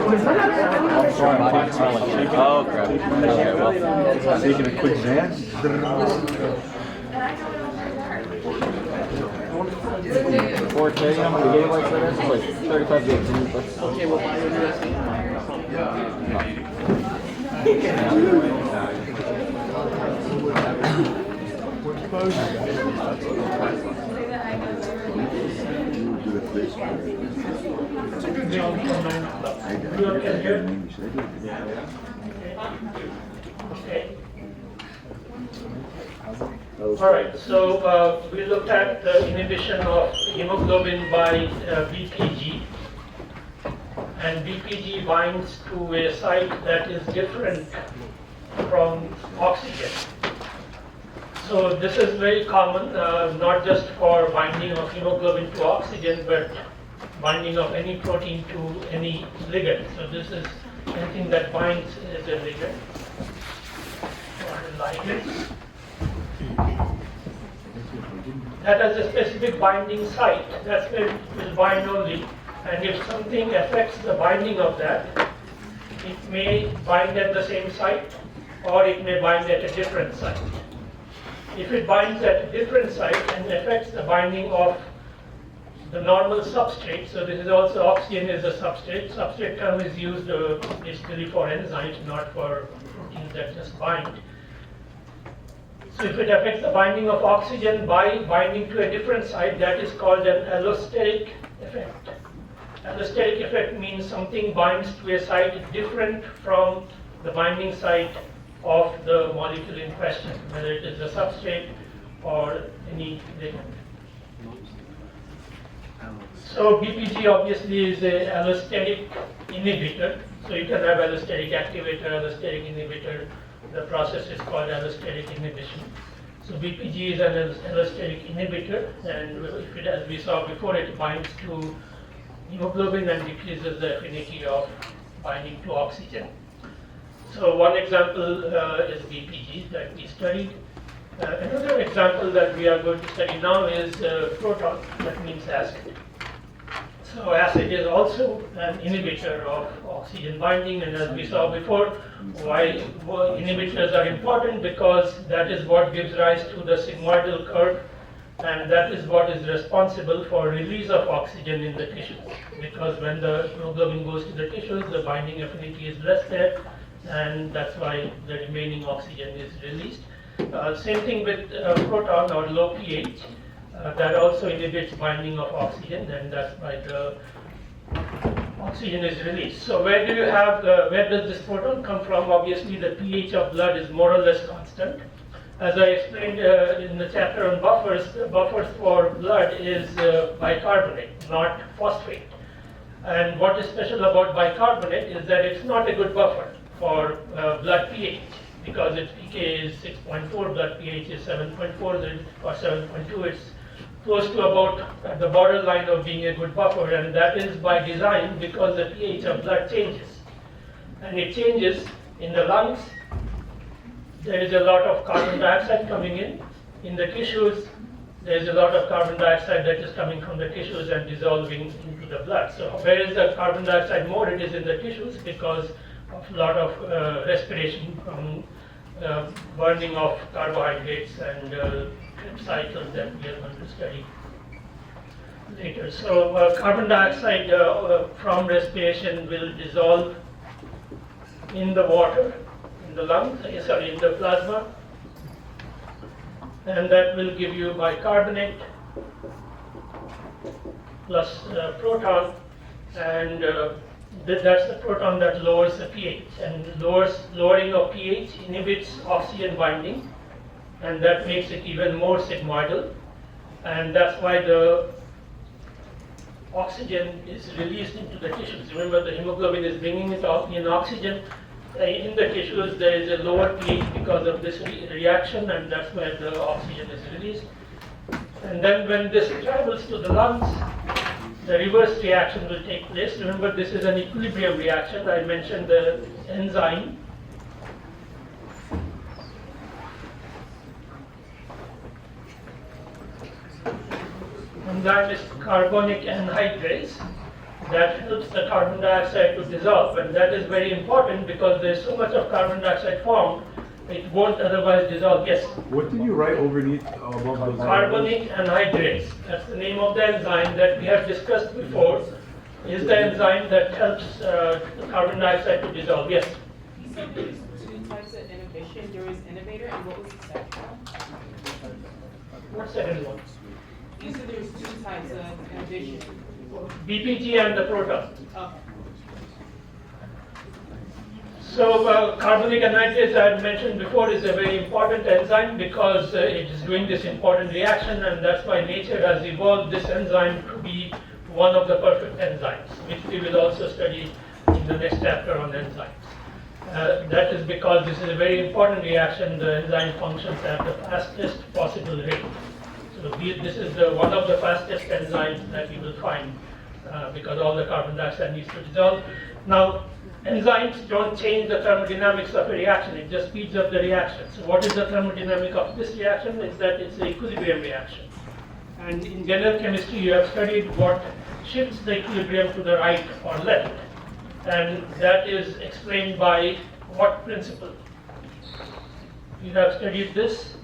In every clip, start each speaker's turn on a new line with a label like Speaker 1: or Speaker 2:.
Speaker 1: Oh, crap. Okay, well.
Speaker 2: Taking a quick dance.
Speaker 1: 4K, how many gigabytes that is? Like 35 gigabytes.
Speaker 3: Okay, we'll buy a USB.
Speaker 4: All right, so we looked at the inhibition of hemoglobin by BPG, and BPG binds to a site that is different from oxygen. So this is very common, not just for binding of hemoglobin to oxygen, but binding of any protein to any ligand. So this is anything that binds as a ligand or a ligand. That has a specific binding site. That's where it will bind only. And if something affects the binding of that, it may bind at the same site or it may bind at a different site. If it binds at a different site and affects the binding of the normal substrate, so this is also oxygen is a substrate. Substrate term is used basically for enzymes, not for proteins that just bind. So if it affects the binding of oxygen by binding to a different site, that is called an allosteric effect. Allosteric effect means something binds to a site different from the binding site of the molecule in question, whether it is a substrate or any ligand. So BPG obviously is an allosteric inhibitor. So you can have allosteric activator, allosteric inhibitor. The process is called allosteric inhibition. So BPG is an allosteric inhibitor, and if it, as we saw before, it binds to hemoglobin and decreases the affinity of binding to oxygen. So one example is BPG that we studied. Another example that we are going to study now is proton, that means acid. So acid is also an inhibitor of oxygen binding, and as we saw before, why inhibitors are important, because that is what gives rise to the sigmoidal curve, and that is what is responsible for release of oxygen in the tissues. Because when the hemoglobin goes to the tissues, the binding affinity is less there, and that's why the remaining oxygen is released. Same thing with proton or low pH. That also inhibits binding of oxygen, and that's why the oxygen is released. So where do you have, where does this proton come from? Obviously the pH of blood is more or less constant. As I explained in the chapter on buffers, the buffers for blood is bicarbonate, not phosphate. And what is special about bicarbonate is that it's not a good buffer for blood pH, because its pK is 6.4, blood pH is 7.4 or 7.2. It's close to about the borderline of being a good buffer, and that is by design because the pH of blood changes. And it changes in the lungs. There is a lot of carbon dioxide coming in. In the tissues, there is a lot of carbon dioxide that is coming from the tissues and dissolving into the blood. So where is the carbon dioxide more? It is in the tissues because of a lot of respiration from burning of carbohydrates and cycles that we are going to study later. So carbon dioxide from respiration will dissolve in the water, in the lungs, in the plasma, and that will give you bicarbonate plus proton, and that's the proton that lowers the pH, and lowering of pH inhibits oxygen binding, and that makes it even more sigmoidal, and that's why the oxygen is released into the tissues. Remember, the hemoglobin is bringing it in oxygen. In the tissues, there is a lower pH because of this reaction, and that's where the oxygen is released. And then when this travels to the lungs, the reverse reaction will take place. Remember, this is an equilibrium reaction. I mentioned the enzyme. Enzyme is carbonic anhydrase. that helps the carbon dioxide to dissolve. And that is very important because there's so much of carbon dioxide formed, it won't otherwise dissolve. Yes?
Speaker 2: What did you write underneath above those?
Speaker 4: Carbonic anhydrase. That's the name of the enzyme that we have discussed before. Is the enzyme that helps the carbon dioxide to dissolve. Yes?
Speaker 5: You said there's two types of inhibition. There was innovator, and what was the second one?
Speaker 4: What's the second one?
Speaker 5: You said there's two types of inhibition.
Speaker 4: BPG and the proton.
Speaker 5: Okay.
Speaker 4: So carbonic anhydrase, I had mentioned before, is a very important enzyme because it is doing this important reaction, and that's why nature has evolved this enzyme to be one of the perfect enzymes, which we will also study in the next chapter on enzymes. That is because this is a very important reaction. The enzyme functions at the fastest possible rate. So this is one of the fastest enzymes that you will find because all the carbon dioxide needs to dissolve. Now, enzymes don't change the thermodynamics of a reaction, it just speeds up the reaction. So what is the thermodynamic of this reaction? Is that it's an equilibrium reaction. And in general chemistry, you have studied what shifts the equilibrium to the right or left. And that is explained by what principle? You have studied this.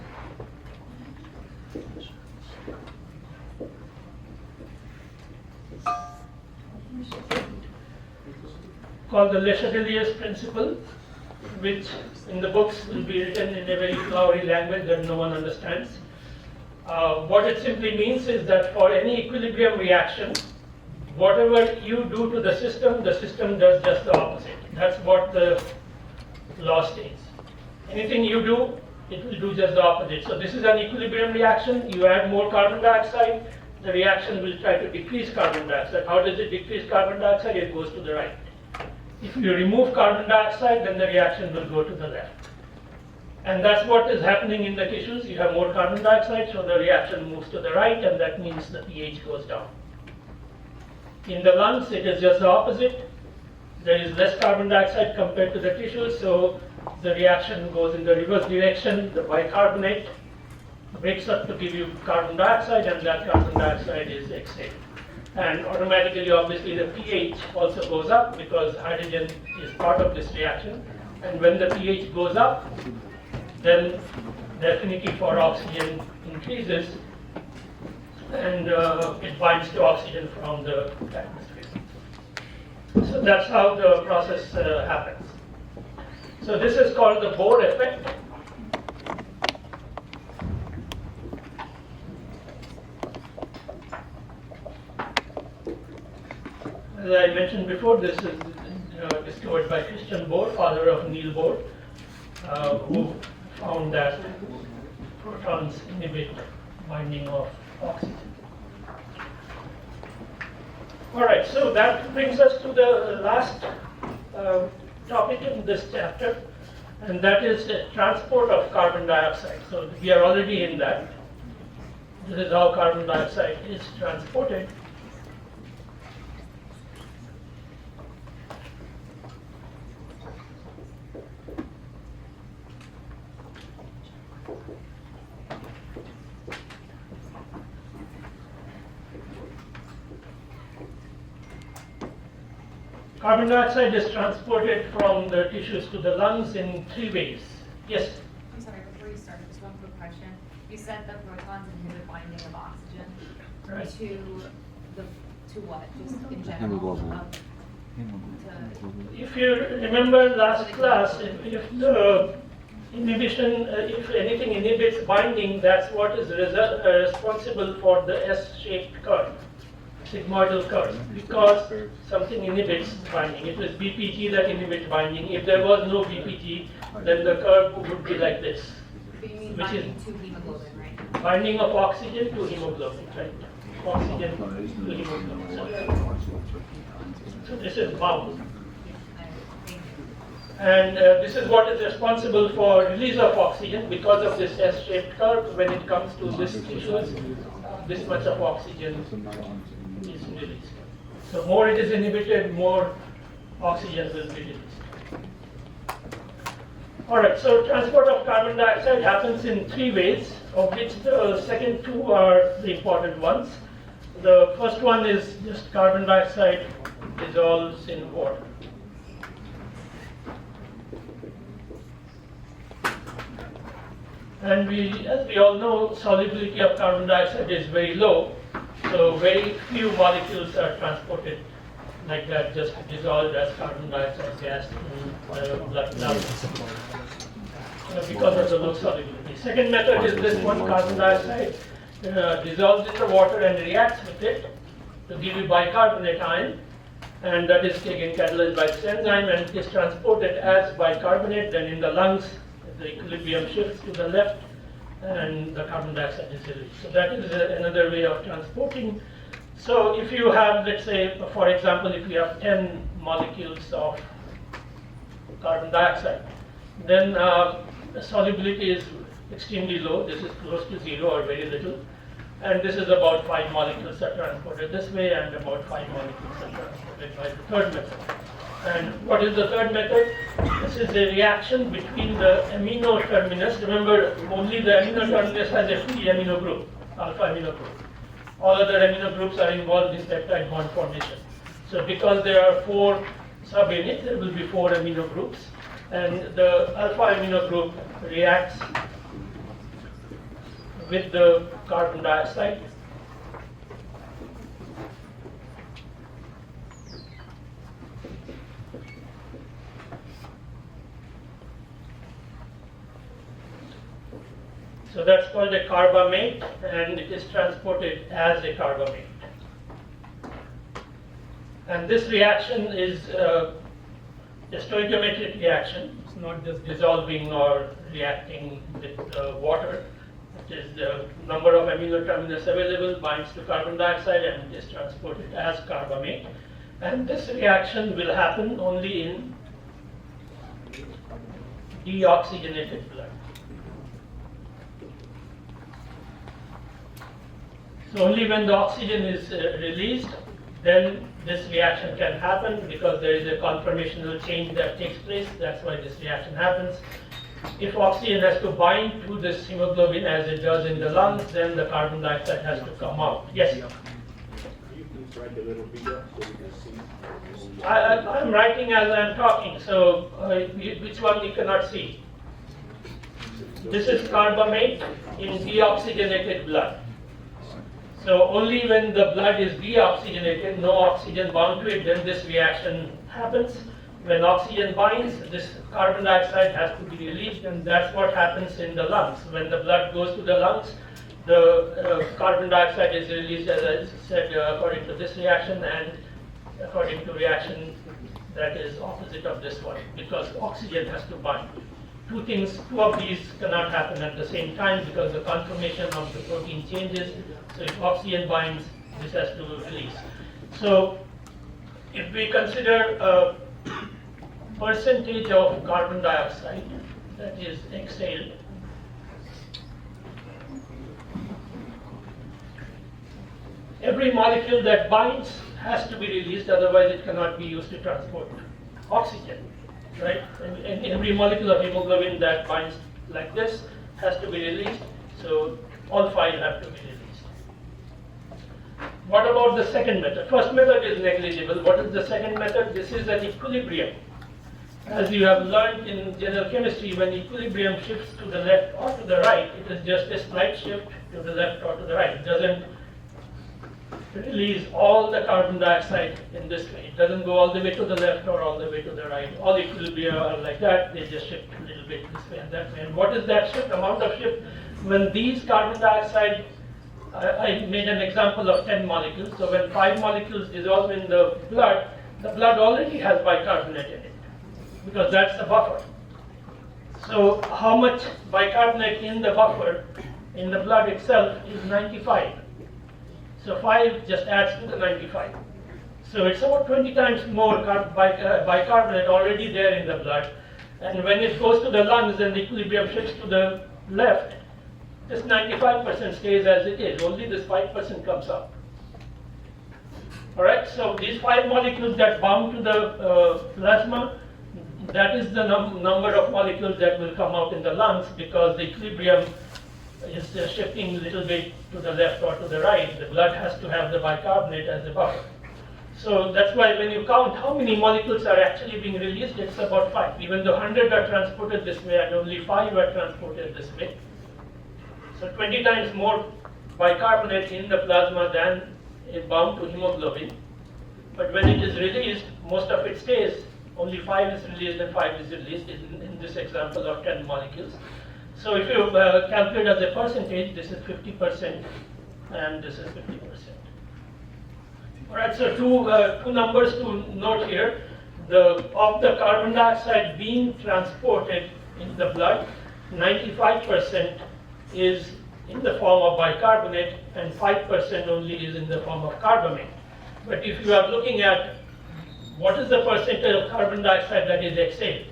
Speaker 4: Called the Le Chatelier's principle, which in the books will be written in a very flowery language that no one understands. What it simply means is that for any equilibrium reaction, whatever you do to the system does just the opposite. That's what the law states. Anything you do, it will do just the opposite. So this is an equilibrium reaction. You add more carbon dioxide, the reaction will try to decrease carbon dioxide. How does it decrease carbon dioxide? It goes to the right. If you remove carbon dioxide, then the reaction will go to the left. And that's what is happening in the tissues. You have more carbon dioxide, so the reaction moves to the right, and that means the pH goes down. In the lungs, it is just the opposite. There is less carbon dioxide compared to the tissues, so the reaction goes in the reverse direction. The bicarbonate breaks up to give you carbon dioxide, and that carbon dioxide is exhaled. And automatically, obviously, the pH also goes up because hydrogen is part of this reaction. And when the pH goes up, then the affinity for oxygen increases, and it binds to oxygen from the atmosphere. So that's how the process happens. So this is called the Bohr effect. As I mentioned before, this is discovered by Christian Bohr, father of Niels Bohr, who found that protons inhibit binding of oxygen. All right, so that brings us to the last topic in this chapter, and that is the transport of carbon dioxide. So we are already in that. This is how carbon dioxide is transported. Carbon dioxide is transported from the tissues to the lungs in three ways. Yes?
Speaker 6: I'm sorry, before you start, just one quick question. You said that protons inhibit binding of oxygen
Speaker 4: Right.
Speaker 6: to what? Just in general?
Speaker 1: Hemoglobin.
Speaker 6: To,
Speaker 4: If you remember last class, if the inhibition, if anything inhibits binding, that's what is responsible for the S-shaped curve, sigmoidal curve, because something inhibits binding. It was BPG that inhibits binding. If there was no BPG, then the curve would be like this,
Speaker 6: you mean
Speaker 4: which is
Speaker 6: binding to hemoglobin, right?
Speaker 4: binding of oxygen to hemoglobin, right? Oxygen to hemoglobin. So this is bound.
Speaker 6: Thank you.
Speaker 4: And this is what is responsible for release of oxygen because of this S-shaped curve. When it comes to this tissues, this much of oxygen is released. So more it is inhibited, more oxygen will be released. Alright, so transport of carbon dioxide happens in three ways, of which the second two are the important ones. The first one is just carbon dioxide dissolves in water. And as we all know, solubility of carbon dioxide is very low, so very few molecules are transported like that, just dissolved as carbon dioxide gas in blood plasma, because of the low solubility. Second method is this one, carbon dioxide dissolves in the water and reacts with it to give you bicarbonate ion, and that is again catalyzed by this enzyme and is transported as bicarbonate. Then in the lungs, the equilibrium shifts to the left and the carbon dioxide is released. So that is another way of transporting. So if you have, let's say, for example, if you have 10 molecules of carbon dioxide, then the solubility is extremely low. This is close to zero or very little. And this is about 5 molecules are transported this way, and about 5 molecules are transported by the third method. And what is the third method? This is a reaction between the amino terminus. Remember, only the amino terminus has a free amino group, alpha amino group. All other amino groups are involved in peptide bond formation. So because there are 4 subunits, there will be 4 amino groups. And the alpha amino group reacts with the carbon dioxide. So that's called a carbamate, and it is transported as a carbamate. And this reaction is a stoichiometric reaction. It's not just dissolving or reacting with water. It is the number of amino terminus available binds to carbon dioxide and is transported as carbamate. And this reaction will happen only in deoxygenated blood. So only when the oxygen is released, then this reaction can happen, because there is a conformational change that takes place. That's why this reaction happens. If oxygen has to bind to this hemoglobin as it does in the lungs, then the carbon dioxide has to come out. Yes?
Speaker 3: Can you please write a little bigger so we can see?
Speaker 4: I'm writing as I'm talking, so which one you cannot see? This is carbamate in deoxygenated blood. So only when the blood is deoxygenated, no oxygen bound to it, then this reaction happens. When oxygen binds, this carbon dioxide has to be released, and that's what happens in the lungs. When the blood goes to the lungs, the carbon dioxide is released, as I said, according to this reaction, and according to reaction that is opposite of this one, because oxygen has to bind. Two of these cannot happen at the same time because the conformation of the protein changes. So if oxygen binds, this has to release. So if we consider a percentage of carbon dioxide that is exhaled, every molecule that binds has to be released, otherwise it cannot be used to transport oxygen. Right? And every molecule of hemoglobin that binds like this has to be released, so all 5 have to be released. What about the second method? First method is negligible. What is the second method? This is an equilibrium. As you have learned in general chemistry, when equilibrium shifts to the left or to the right, it is just a slight shift to the left or to the right. It doesn't release all the carbon dioxide in this way. It doesn't go all the way to the left or all the way to the right. All equilibria are like that. They just shift a little bit this way and that way. And what is that shift? Amount of shift? When these carbon dioxide, I made an example of 10 molecules. So when 5 molecules dissolve in the blood already has bicarbonate in it, because that's the buffer. So how much bicarbonate in the buffer, in the blood itself, is 95. So 5 just adds to the 95. So it's about 20 times more bicarbonate already there in the blood. And when it goes to the lungs and the equilibrium shifts to the left, this 95% stays as it is. Only this 5% comes up. Alright, so these 5 molecules that bound to the plasma, that is the number of molecules that will come out in the lungs, because the equilibrium is shifting a little bit to the left or to the right. The blood has to have the bicarbonate as a buffer. So that's why when you count how many molecules are actually being released, it's about 5. Even though 100 are transported this way and only 5 are transported this way. So 20 times more bicarbonate in the plasma than is bound to hemoglobin. But when it is released, most of it stays. Only 5 is released and 5 is released in this example of 10 molecules. So if you calculate as a percentage, this is 50% and this is 50%. All right, so two numbers to note here. Of the carbon dioxide being transported in the blood, 95% is in the form of bicarbonate and 5% only is in the form of carbamate. But if you are looking at what is the percentage of carbon dioxide that is exhaled,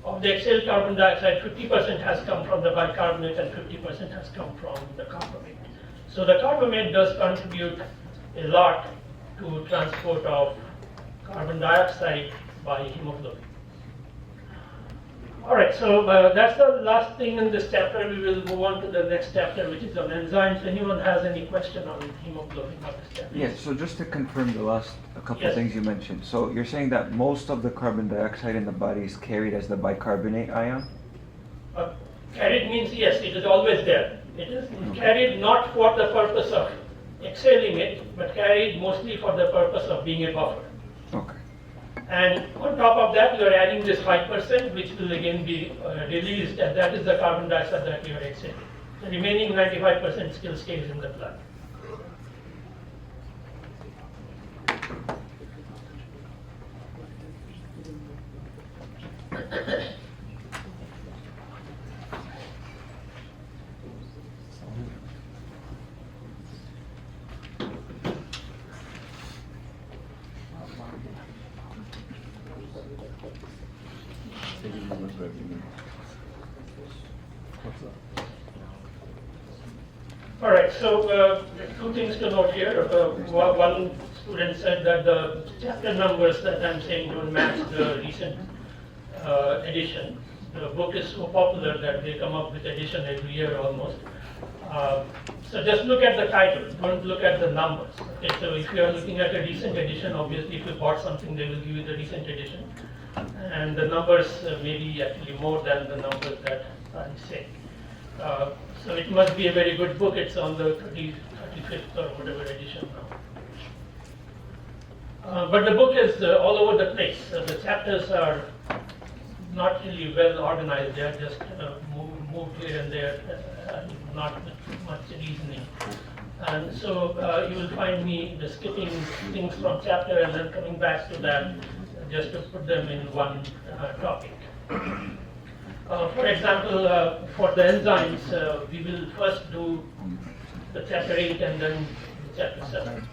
Speaker 4: of the exhaled carbon dioxide, 50% has come from the bicarbonate and 50% has come from the carbamate. So the carbamate does contribute a lot to transport of carbon dioxide by hemoglobin. All right, so that's the last thing in this chapter. We will move on to the next chapter, which is on enzymes. Anyone has any question on hemoglobin or this chapter?
Speaker 7: Yes, so just to confirm the last couple
Speaker 4: Yes.
Speaker 7: of things you mentioned. So you're saying that most of the carbon dioxide in the body is carried as the bicarbonate ion?
Speaker 4: Carried means yes, it is always there. It is carried not for the purpose of exhaling it, but carried mostly for the purpose of being a buffer.
Speaker 7: Okay.
Speaker 4: And on top of that, you are adding this 5%, which will again be released, and that is the carbon dioxide that you are exhaling. The remaining 95% still stays in the blood. All right, so two things to note here. One student said that the chapter numbers that I'm saying don't match the recent edition. The book is so popular that they come up with edition every year almost. So just look at the title, don't look at the numbers. Okay, so if you are looking at a recent edition, obviously if you bought something, they will give you the recent edition. And the numbers may be actually more than the numbers that I say. So it must be a very good book. It's on the 35th or whatever edition now. But the book is all over the place. The chapters are not really well organized. They are just moved here and there, not much reasoning. And so you will find me skipping things from chapter and then coming back to that just to put them in one topic. For example, for the enzymes, we will first do the chapter 8 and then chapter 7.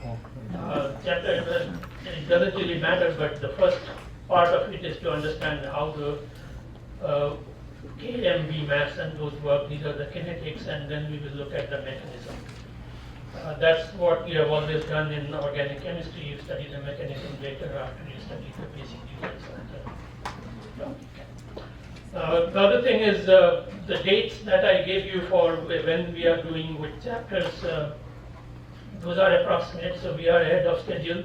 Speaker 4: It doesn't really matter, but the first part of it is to understand how the KMB mass and those work. These are the kinetics, and then we will look at the mechanism. That's what we have always done in organic chemistry. You study the mechanism later after you study the basic details of the topic. The other thing is the dates that I gave you for when we are doing which chapters, those are approximate, so we are ahead of schedule.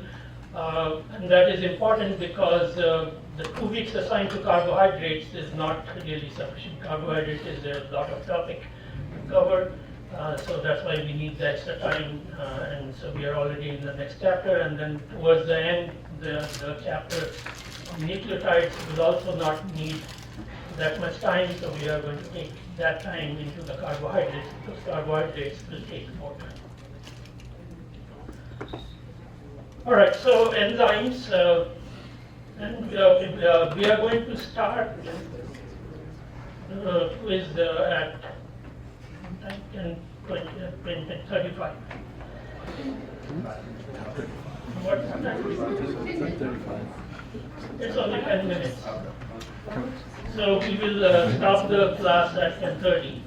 Speaker 4: And that is important because the 2 weeks assigned to carbohydrates is not really sufficient. Carbohydrates is a lot of topic to cover, so that's why we need the extra time. And so we are already in the next chapter, and then towards the end, the chapter on nucleotides will also not need that much time, so we are going to take that time into the carbohydrates, because carbohydrates will take more time. All right, so enzymes, and we are going to start with at 10, 20, 35. What time? It's only 10 minutes. So we will stop the class at 10:30,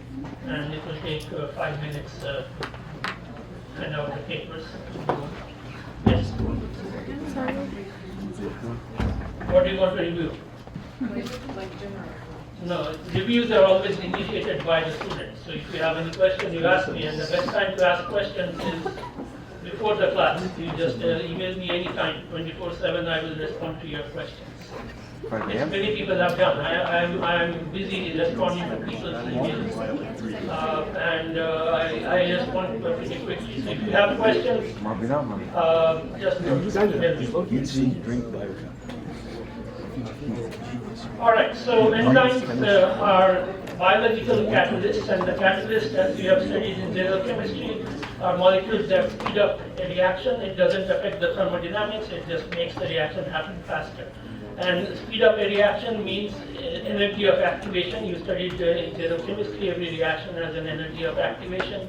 Speaker 4: and it will take 5 minutes to hand out the papers. Yes. What do you want to review?
Speaker 5: Like general.
Speaker 4: No, reviews are always initiated by the students. So if you have any question, you ask me, and the best time to ask questions is before the class. You just email me anytime, 24/7, I will respond to your questions.
Speaker 7: 5
Speaker 4: Which
Speaker 7: a.m.?
Speaker 4: many people have done. I'm busy responding to people's emails. I respond pretty quickly. So if you have questions, just email me. All right, so enzymes are biological catalysts, and the catalysts, as we have studied in general chemistry, are molecules that speed up a reaction. It doesn't affect the thermodynamics, it just makes the reaction happen faster. And speed up a reaction means energy of activation. You studied in general chemistry, every reaction has an energy of activation.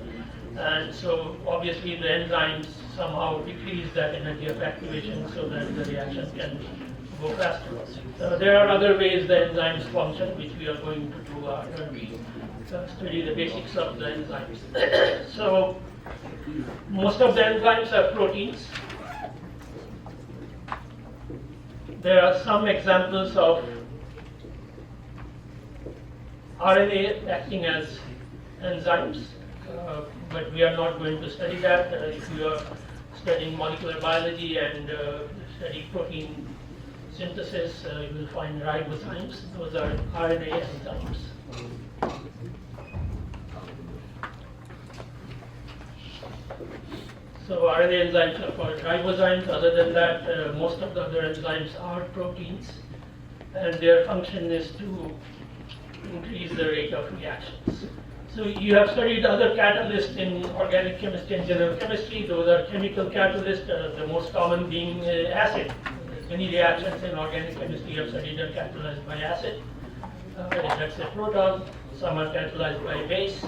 Speaker 4: And so obviously the enzymes somehow decrease that energy of activation so that the reaction can go faster. There are other ways the enzymes function, which we are going to do after we study the basics of the enzymes. So most of the enzymes are proteins. There are some examples of RNA acting as enzymes, but we are not going to study that. If you are studying molecular biology and study protein synthesis, you will find ribozymes. Those are RNA enzymes. So RNA enzymes are called ribozymes. Other than that, most of the other enzymes are proteins, and their function is to increase the rate of reactions. So you have studied other catalysts in organic chemistry and general chemistry. Those are chemical catalysts, the most common being acid. Many reactions in organic chemistry you have studied are catalyzed by acid. That's a proton. Some are catalyzed by base.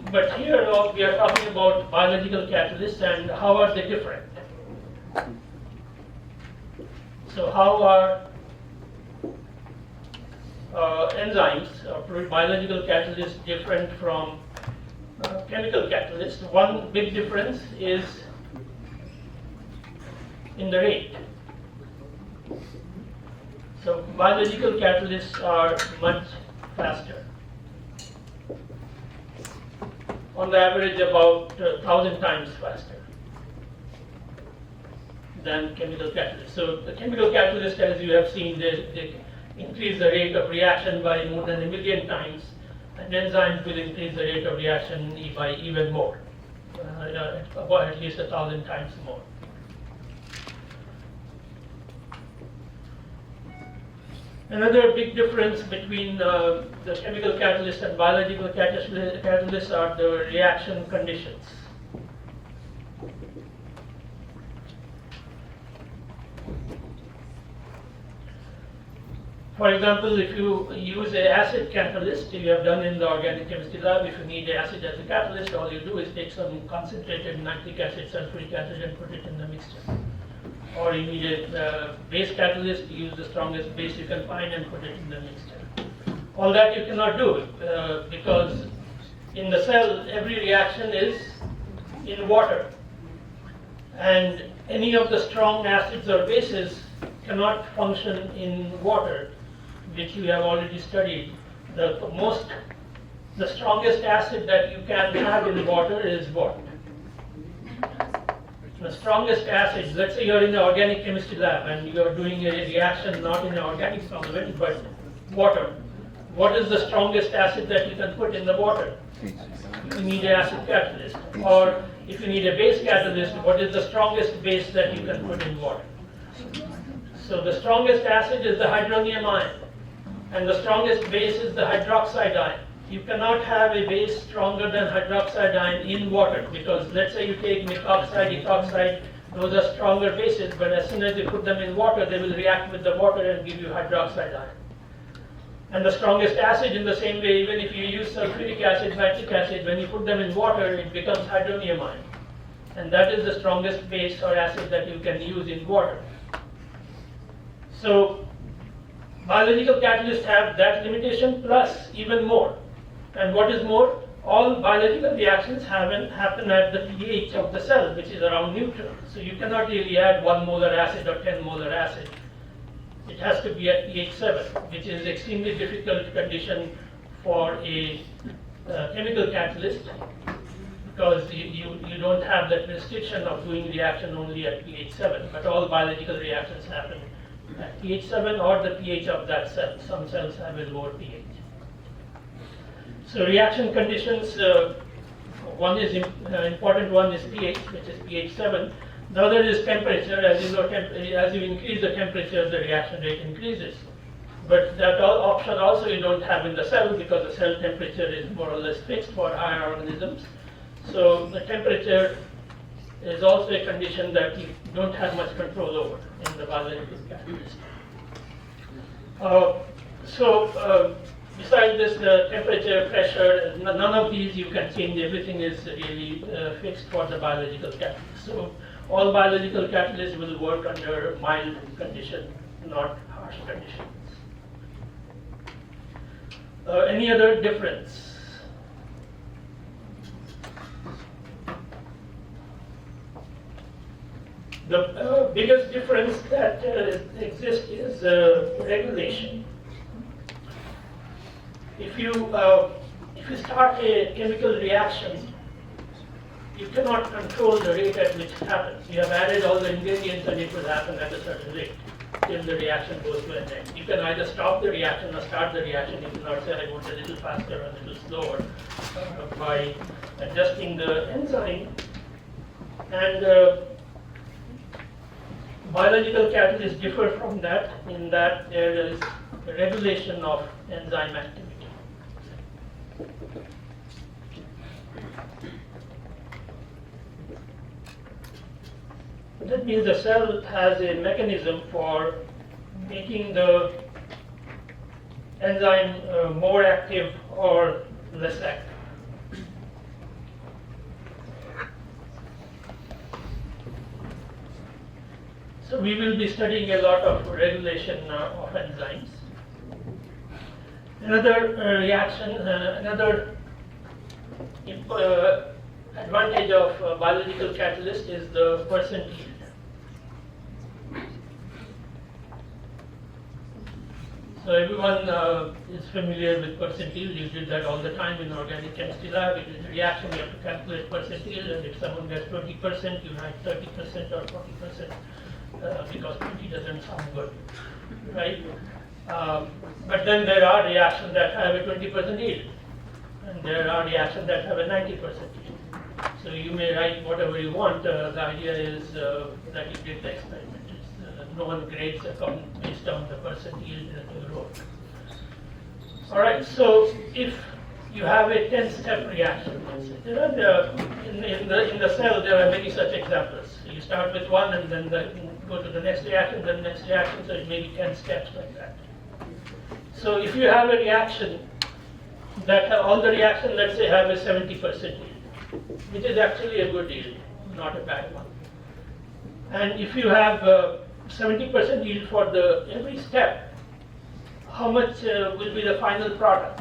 Speaker 4: But here we are talking about biological catalysts, and how are they different? So how are enzymes or biological catalysts different from chemical catalysts? One big difference is in the rate. So biological catalysts are much faster. On the average, about 1,000 times faster than chemical catalysts. So the chemical catalyst, as you have seen, they increase the rate of reaction by more than 1 million times, and enzymes will increase the rate of reaction by even more, about at least 1,000 times more. Another big difference between the chemical catalyst and biological catalysts are the reaction conditions. For example, if you use an acid catalyst, you have done in the organic chemistry lab, if you need acid as a catalyst, all you do is take some concentrated nitric acid, sulfuric acid, and put it in the mixture. Or you need a base catalyst, use the strongest base you can find and put it in the mixture. All that you cannot do because in the cell, every reaction is in water. And any of the strong acids or bases cannot function in water, which we have already studied. The strongest acid that you can have in water is what? The strongest acid, let's say you're in the organic chemistry lab and you're doing a reaction not in an organic solvent but water. What is the strongest acid that you can put in the water? You need an acid catalyst. Or if you need a base catalyst, what is the strongest base that you can put in water? So the strongest acid is the hydronium ion, and the strongest base is the hydroxide ion. You cannot have a base stronger than hydroxide ion in water, because let's say you take methoxide, ethoxide, those are stronger bases, but as soon as you put them in water, they will react with the water and give you hydroxide ion. And the strongest acid in the same way, even if you use sulfuric acid, nitric acid, when you put them in water, it becomes hydronium ion. And that is the strongest base or acid that you can use in water. So biological catalysts have that limitation plus even more. And what is more, all biological reactions happen at the pH of the cell, which is around neutral. So you cannot really add 1 molar acid or 10 molar acid. It has to be at pH 7, which is extremely difficult condition for a chemical catalyst. because you don't have that restriction of doing reaction only at pH 7, but all biological reactions happen at pH 7 or the pH of that cell. Some cells have a lower pH. So reaction conditions, one is important one is pH, which is pH 7. The other is temperature. As you know, as you increase the temperature, the reaction rate increases. But that option also you don't have in the cell because the cell temperature is more or less fixed for higher organisms. So the temperature is also a condition that you don't have much control over in the biological catalyst. Besides this, the temperature, pressure, none of these you can change. Everything is really fixed for the biological catalyst. So all biological catalysts will work under mild condition, not harsh conditions. Any other difference? The biggest difference that exists is regulation. If you start a chemical reaction, you cannot control the rate at which it happens. You have added all the ingredients and it will happen at a certain rate till the reaction goes to an end. You can either stop the reaction or start the reaction. You cannot say I want a little faster or a little slower by adjusting the enzyme. And biological catalysts differ from that in that there is a regulation of enzyme activity. That means the cell has a mechanism for making the enzyme more active or less active. So we will be studying a lot of regulation of enzymes. Another reaction, another advantage of biological catalyst is the percent yield. So everyone is familiar with percent yield. You did that all the time in organic chemistry lab. It is a reaction, you have to calculate percent yield, and if someone gets 20%, you write 30% or 40%. Because 20 doesn't sound good, right? But then there are reactions that have a 20% yield, and there are reactions that have a 90% yield. So you may write whatever you want. The idea is that you did the experiment. No one grades based on the percent yield that you wrote. All right. So if you have a 10-step reaction, in the cell there are many such examples. You start with one and then go to the next reaction, then the next reaction, so it may be 10 steps like that. So if you have a reaction that all the reactions, let's say, have a 70% yield, which is actually a good yield, not a bad one. And if you have 70% yield for every step, how much will be the final product?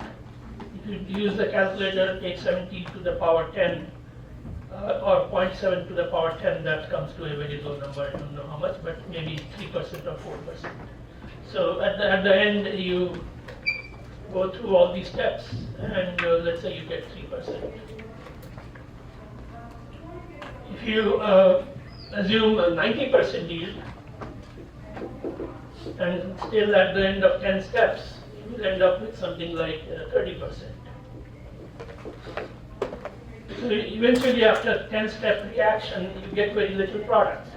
Speaker 4: If you use the calculator, take 70 to the power 10, or 0.7 to the power 10, that comes to a very low number. I don't know how much, but maybe 3% or 4%. So at the end, you go through all these steps, and let's say you get 3%. If you assume a 90% yield, and still at the end of 10 steps, you will end up with something like 30%. So eventually, after 10-step reaction, you get very little product.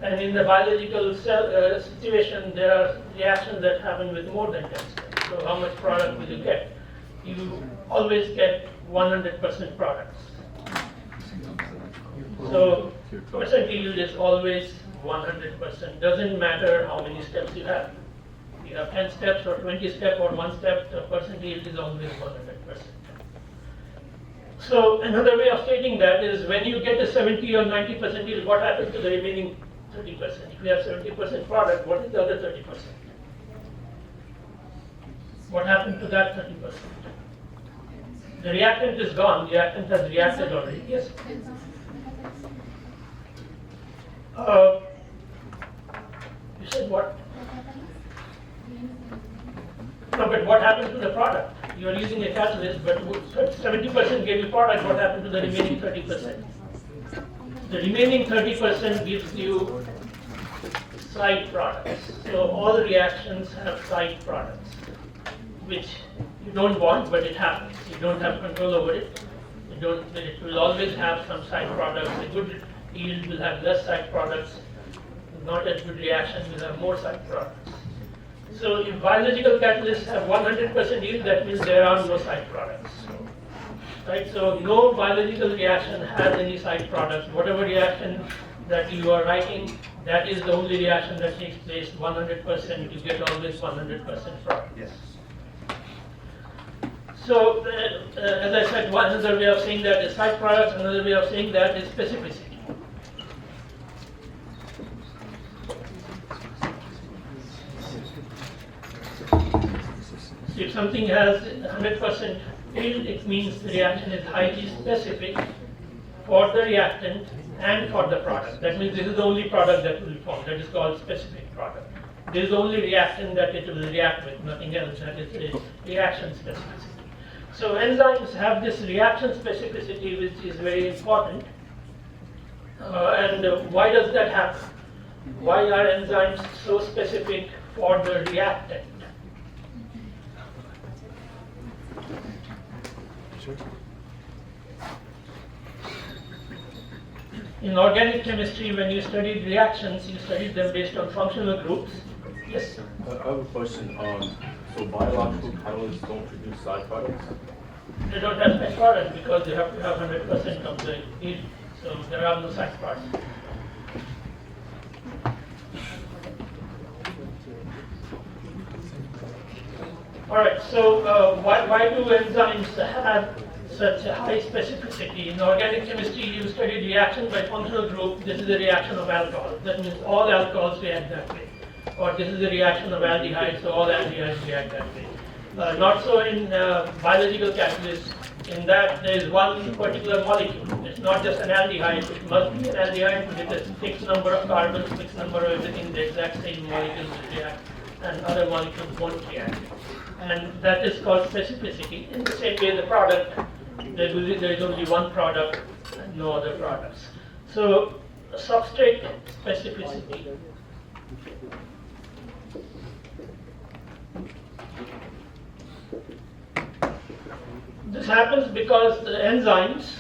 Speaker 4: And in the biological cell situation, there are reactions that happen with more than 10 steps. So how much product will you get? You always get 100% products. So percent yield is always 100%. Doesn't matter how many steps you have. You have 10 steps or 20 steps or 1 step, the percent yield is always 100%. So another way of stating that is when you get a 70 or 90% yield, what happens to the remaining 30%? If you have 70% product, what is the other 30%? What happened to that 30%? The reactant is gone. The reactant has reacted already. Yes? You said what? No, but what happened to the product? you are using a catalyst, but 70% gave you product, what happened to the remaining 30%? The remaining 30% gives you side products. So all reactions have side products, which you don't want, but it happens. You don't have control over it. It will always have some side products. A good yield will have less side products. Not as good reaction will have more side products. So if biological catalysts have 100% yield, that means there are no side products. Right? So no biological reaction has any side products. Whatever reaction that you are writing, that is the only reaction that takes place 100%. You get always 100% product.
Speaker 7: Yes.
Speaker 4: So as I said, another way of saying that is side products. Another way of saying that is specificity. If something has 100% yield, it means the reaction is highly specific for the reactant and for the product. That means this is the only product that will form. That is called specific product. This is the only reaction that it will react with, nothing else. That is the reaction specificity. So enzymes have this reaction specificity, which is very important. And why does that happen? Why are enzymes so specific for the reactant? In organic chemistry, when you studied reactions, you studied them based on functional groups. Yes?
Speaker 3: I have a question. So biological catalysts don't produce side products?
Speaker 4: They don't have side products because they have to have 100% of the yield. So there are no side products. Alright, so why do enzymes have such a high specificity? In organic chemistry, you studied reaction by functional group. This is a reaction of alcohol. That means all alcohols react that way. Or this is a reaction of aldehydes, so all aldehydes react that way. Not so in biological catalysts. In that, there is one particular molecule. It's not just an aldehyde. It must be an aldehyde with a fixed number of carbons, fixed number of everything. The exact same molecules will react, and other molecules won't react. And that is called specificity. In the same way, the product, there is only one product and no other products. So, substrate specificity. This happens because the enzymes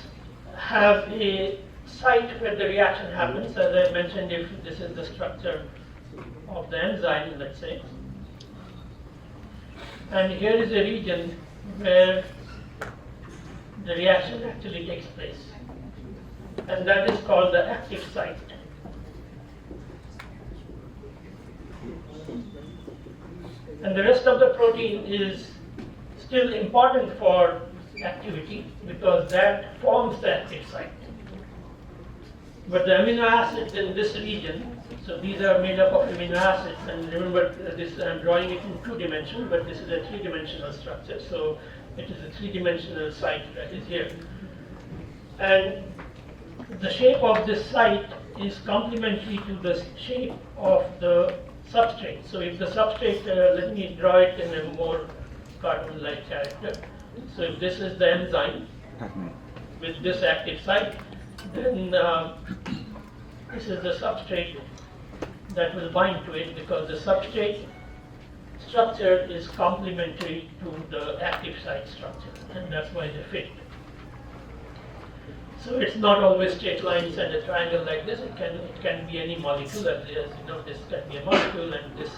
Speaker 4: have a site where the reaction happens. As I mentioned, if this is the structure of the enzyme, let's say. And here is a region where the reaction actually takes place. And that is called the active site. And the rest of the protein is still important for activity because that forms the active site. But the amino acids in this region, so these are made up of amino acids, and remember this, I'm drawing it in 2 dimensions, but this is a 3-dimensional structure, so it is a 3-dimensional site that is here. And the shape of this site is complementary to the shape of the substrate. So if the substrate, let me draw it in a more cartoon-like character. So if this is the enzyme with this active site, then this is the substrate that will bind to it because the substrate structure is complementary to the active site structure, and that's why they fit. So it's not always straight lines and a triangle like this. It can be any molecule. As you know, this can be a molecule, and this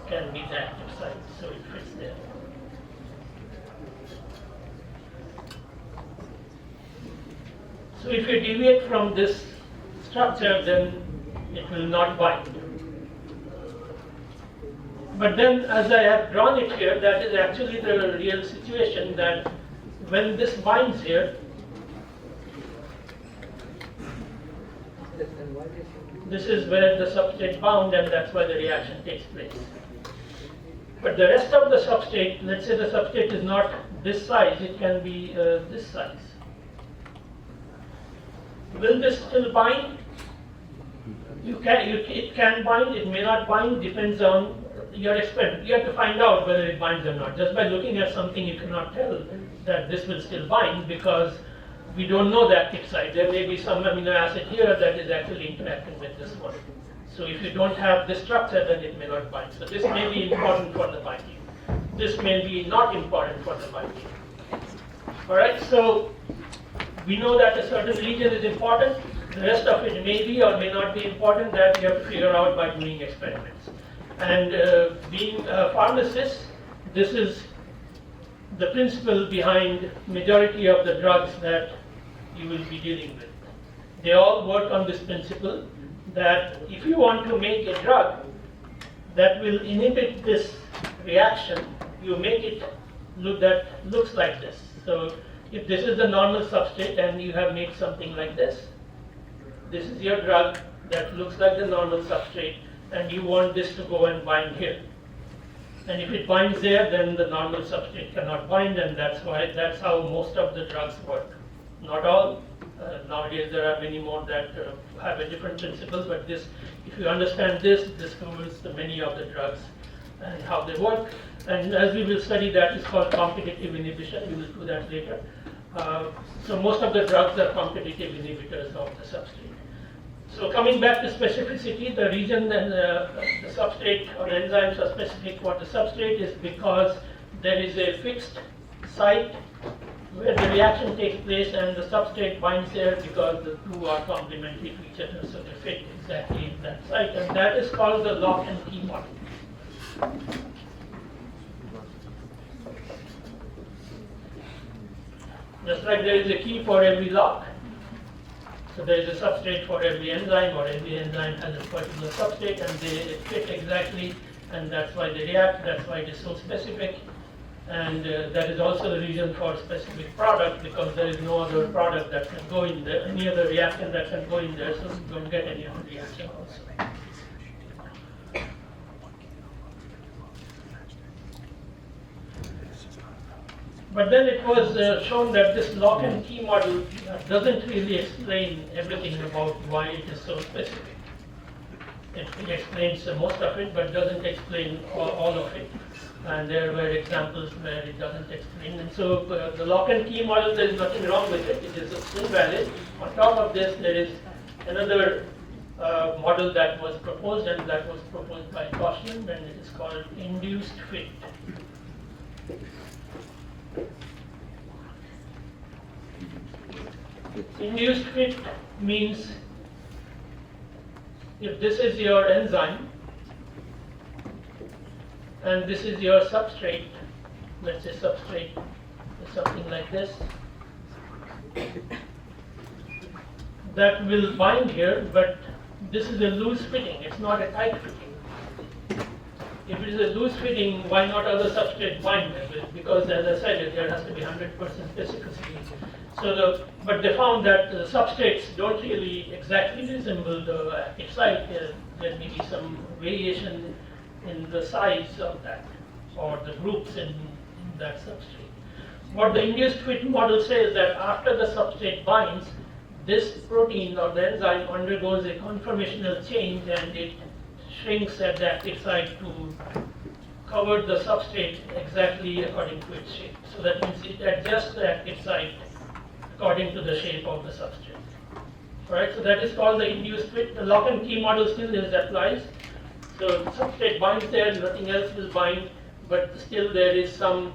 Speaker 4: can be the active site. So it fits there. So if you deviate from this structure, then it will not bind. But then, as I have drawn it here, that is actually the real situation, that when this binds here, this is where the substrate bound, and that's why the reaction takes place. But the rest of the substrate, let's say the substrate is not this size, it can be this size. Will this still bind? It can bind, it may not bind, depends on your experiment. You have to find out whether it binds or not. Just by looking at something, you cannot tell that this will still bind because we don't know the active site. There may be some amino acid here that is actually interacting with this one. So if you don't have this structure, then it may not bind. So this may be important for the binding. This may be not important for the binding. All right, so we know that a certain region is important. The rest of it may be or may not be important. That we have to figure out by doing experiments. And being a pharmacist, this is the principle behind majority of the drugs that you will be dealing with. They all work on this principle that if you want to make a drug that will inhibit this reaction, you make it looks like this. So if this is the normal substrate and you have made something like this is your drug that looks like the normal substrate, and you want this to go and bind here. And if it binds there, then the normal substrate cannot bind, and that's how most of the drugs work. Not all. Nowadays there are many more that have a different principle, but this, if you understand this covers the many of the drugs and how they work. And as we will study, that is called competitive inhibition. We will do that later. So most of the drugs are competitive inhibitors of the substrate. So coming back to specificity, the reason that the substrate or enzymes are specific for the substrate is because there is a fixed site where the reaction takes place and the substrate binds there because the two are complementary to each other, so they fit exactly in that site, and that is called the lock and key model. Just like there is a key for every lock, so there is a substrate for every enzyme, or every enzyme has a particular substrate, and they fit exactly, and that's why they react, that's why it is so specific. And that is also the reason for specific product, because there is no other product that can go in there, any other reaction that can go in there, so you don't get any other reaction also. But then it was shown that this lock and key model doesn't really explain everything about why it is so specific. It explains most of it, but doesn't explain all of it. And there were examples where it doesn't explain. And so the lock and key model, there is nothing wrong with it. It is invalid. On top of this, there is another model that was proposed, and that was proposed by Gaussian, and it is called induced fit. Induced fit means if this is your enzyme and this is your substrate, let's say substrate is something like this, that will bind here, but this is a loose fitting, it's not a tight fitting. If it is a loose fitting, why not other substrate bind with it? Because as I said, there has to be 100% specificity. So but they found that the substrates don't really exactly resemble the active site. There may be some variation in the size of that, or the groups in that substrate. What the induced fit model says that after the substrate binds, this protein or the enzyme undergoes a conformational change, and it shrinks at the active site to cover the substrate exactly according to its shape. So that means it adjusts the active site according to the shape of the substrate. Alright, so that is called the induced fit. The lock and key model still applies. So the substrate binds there, nothing else will bind, but still there is some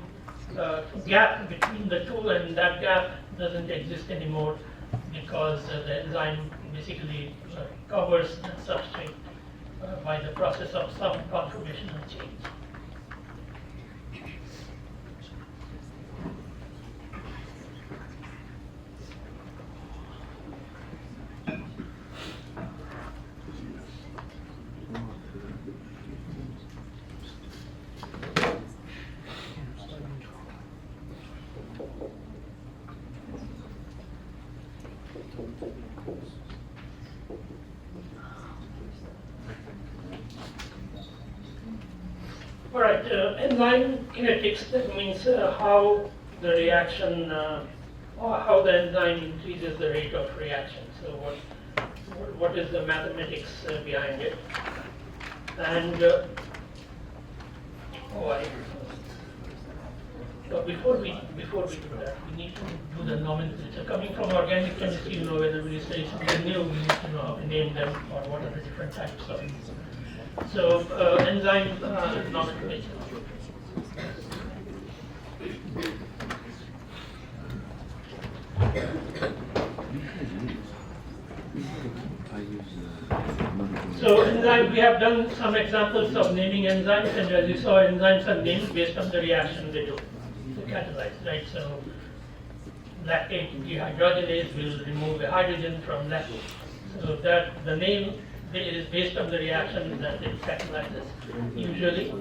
Speaker 4: gap between the two, and that gap doesn't exist anymore because the enzyme basically covers the substrate by the process of some conformational change. All right, enzyme kinetics, that means how the reaction, or how the enzyme increases the rate of reaction. So what is the mathematics behind it? And OI. So before we do that, we need to do the nomenclature. Coming from organic chemistry, you know, whether we say something new, we need to know how to name them or what are the different types of. So enzyme nomenclature. So enzyme, we have done some examples of naming enzymes, and as you saw, enzymes are named based on the reaction they do to catalyze, right? So lactate dehydrogenase will remove a hydrogen from lactate. So that the name is based on the reaction that it catalyzes usually.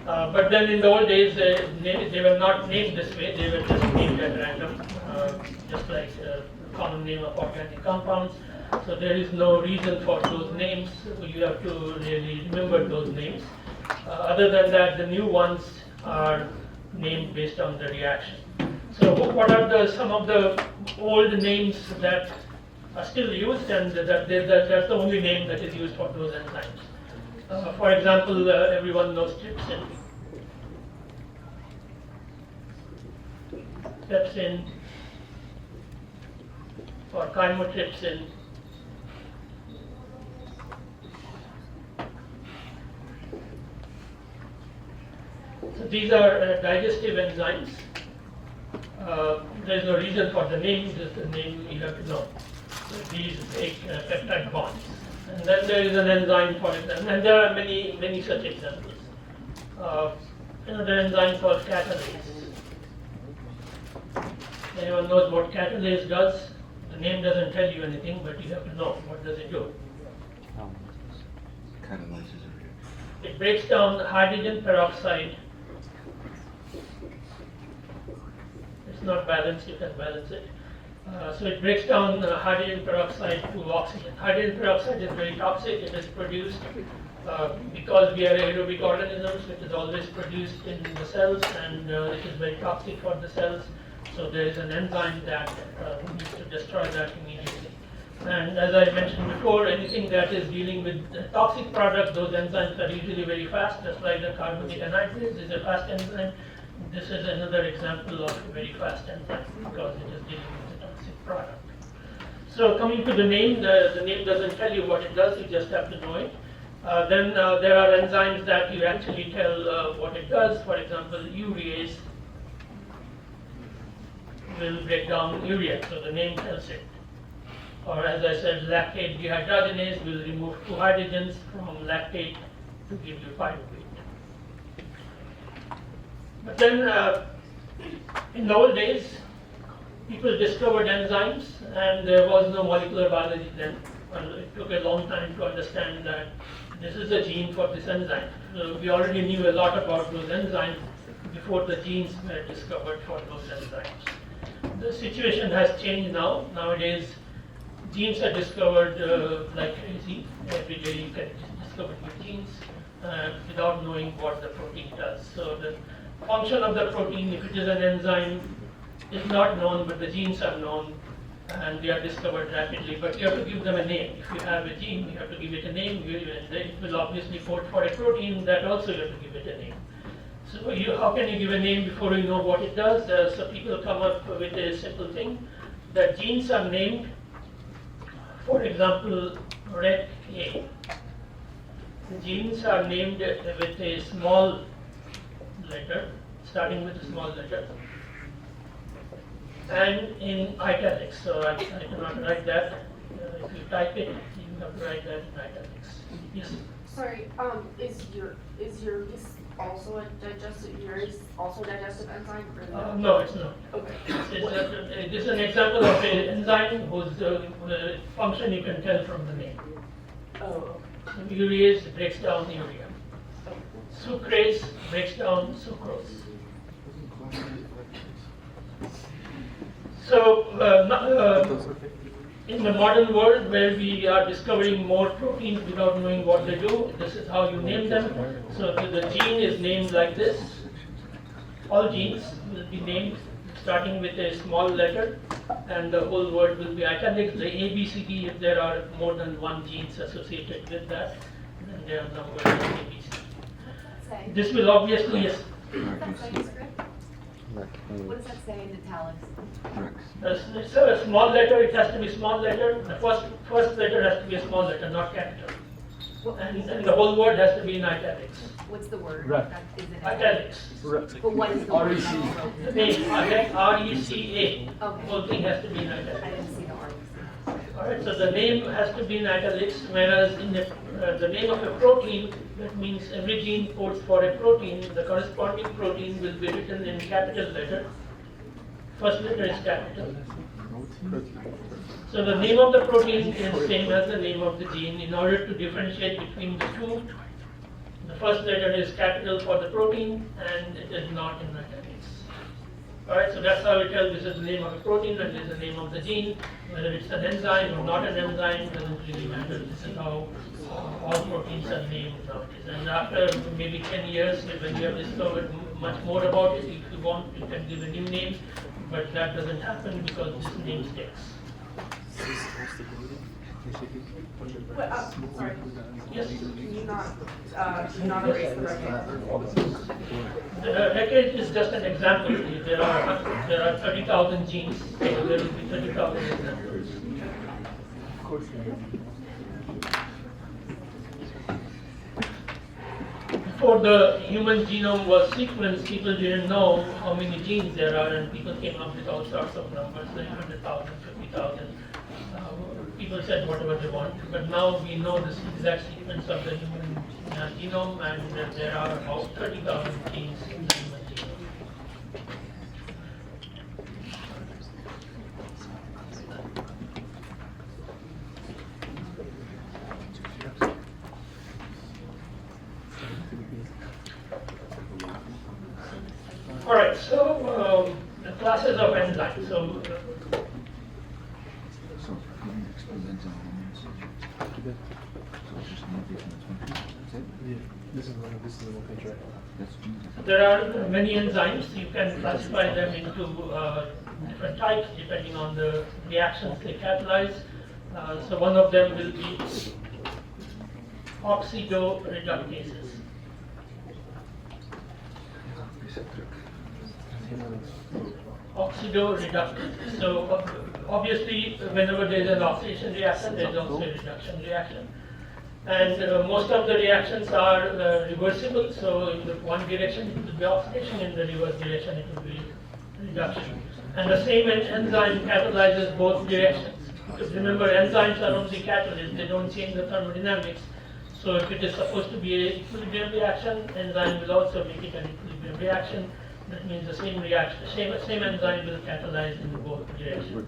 Speaker 4: But then in the old days, they were not named this way, they were just named at random, just like the common name of organic compounds. So there is no reason for those names, so you have to really remember those names. Other than that, the new ones are named based on the reaction. So what are some of the old names that are still used, and that's the only name that is used for those enzymes. For example, everyone knows trypsin. Pepsin or chymotrypsin. So these are digestive enzymes. There is no reason for the name, just the name you have to know. So these make peptide bonds. And then there is an enzyme for it, and there are many such examples. Another enzyme called catalase. Anyone knows what catalase does? The name doesn't tell you anything, but you have to know what does it do. It breaks down hydrogen peroxide. It's not balanced, you can balance it. So it breaks down hydrogen peroxide to oxygen. Hydrogen peroxide is very toxic. It is produced because we are aerobic organisms. It is always produced in the cells, and it is very toxic for the cells. So there is an enzyme that needs to destroy that immediately. And as I mentioned before, anything that is dealing with toxic products, those enzymes are usually very fast, just like the carbonic anhydrase is a fast enzyme. This is another example of a very fast enzyme because it is dealing with a toxic product. So coming to the name doesn't tell you what it does, you just have to know it. Then there are enzymes that you actually tell what it does. For example, urease will break down urea, so the name tells it. Or as I said, lactate dehydrogenase will remove 2 hydrogens from lactate to give you pyruvate. But then in the old days, people discovered enzymes, and there was no molecular biology then. Well, it took a long time to understand that this is a gene for this enzyme. So we already knew a lot about those enzymes before the genes were discovered for those enzymes. The situation has changed now. Nowadays, genes are discovered like crazy. Every day you can discover new genes without knowing what the protein does. So the function of the protein, if it is an enzyme, is not known, but the genes are known, and they are discovered rapidly. But you have to give them a name. If you have a gene, you have to give it a name. It will obviously code for a protein, that also you have to give it a name. So how can you give a name before you know what it does? So people come up with a simple thing, that genes are named. For example, RET A. The genes are named with a small letter, starting with a small letter, and in italics. So I cannot write that. If you type it, you have to write that in italics. Yes.
Speaker 8: Sorry, is your yeast also a digestive? Urease also a digestive enzyme? Or
Speaker 4: No, it's not.
Speaker 8: Okay.
Speaker 4: This is an example of an enzyme whose function you can tell from the name.
Speaker 8: Oh.
Speaker 4: Urease breaks down urea. Sucrase breaks down sucrose. So in the modern world, where we are discovering more proteins without knowing what they do, this is how you name them. So the gene is named like this. All genes will be named starting with a small letter, and the whole word will be italics. The A, B, C, D, if there are more than one genes associated with that, then they are numbered as A, B, C.
Speaker 6: say?
Speaker 4: This will obviously,
Speaker 6: What does that say in the script? What does that say in italics?
Speaker 4: it's a small letter, it has to be small letter. The first letter has to be a small letter, not capital. And the whole word has to be in italics.
Speaker 6: What's the word
Speaker 2: Right.
Speaker 6: that is in it?
Speaker 4: Italics.
Speaker 6: But what is the word?
Speaker 2: REC.
Speaker 4: The name, okay, RECA.
Speaker 6: Okay.
Speaker 4: Whole thing has to be in
Speaker 6: I
Speaker 4: italics.
Speaker 6: didn't see the REC.
Speaker 4: Alright, so the name has to be in italics, whereas in the name of a protein, that means every gene codes for a protein, the corresponding protein will be written in capital letter. First letter is capital. So the name of the protein is same as the name of the gene. In order to differentiate between the two, the first letter is capital for the protein and it is not in italics. Alright, so that's how we tell this is the name of a protein and this is the name of the gene. Whether it's an enzyme or not an enzyme doesn't really matter. This is how all proteins are named nowadays. And after maybe 10 years, when you have discovered much more about it, if you want, you can give a new name, but that doesn't happen because this name sticks.
Speaker 5: But, sorry,
Speaker 4: Yes?
Speaker 5: can you not erase the record?
Speaker 4: The record is just an example. There are 30,000 genes, so there will be 30,000 examples. Before the human genome was sequenced, people didn't know how many genes there are, and people came up with all sorts of numbers, 100,000, 50,000. People said whatever they want, but now we know this exact sequence of the human genome, and there are about 30,000 genes in the human genome. All right, so the classes of enzymes. So
Speaker 2: This is the one picture.
Speaker 4: there are many enzymes. You can classify them into different types depending on the reactions they catalyze. So one of them will be oxidoreductases. Oxidoreductases. So obviously, whenever there is an oxidation reaction, there is also a reduction reaction. And most of the reactions are reversible. So in the one direction it will be oxidation, in the reverse direction it will be reduction. And the same enzyme catalyzes both directions. Because remember, enzymes are only catalysts; they don't change the thermodynamics. So if it is supposed to be an equilibrium reaction, enzyme will also make it an equilibrium reaction. That means the same reaction, same enzyme will catalyze in both directions.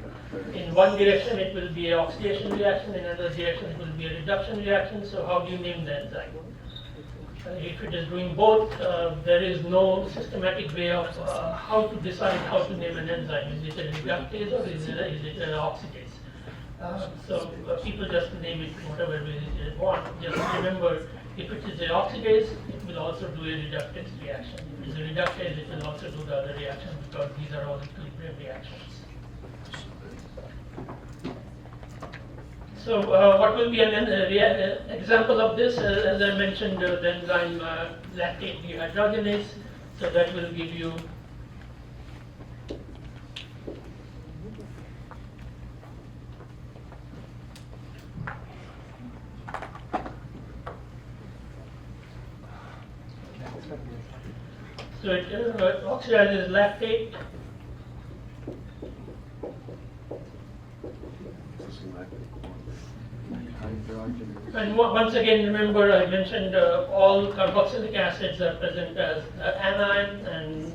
Speaker 4: In one direction it will be an oxidation reaction, in another direction it will be a reduction reaction. So how do you name the enzyme? If it is doing both, there is no systematic way of how to decide how to name an enzyme. Is it a reductase or is it an oxidase? So people just name it whatever way they want. Just remember, if it is an oxidase, it will also do a reductase reaction. If it is a reductase, it will also do the other reaction because these are all equilibrium reactions. So what will be an example of this? As I mentioned, the enzyme lactate dehydrogenase. So that will give you so it oxidizes lactate. And once again, remember I mentioned all carboxylic acids are present as anion, and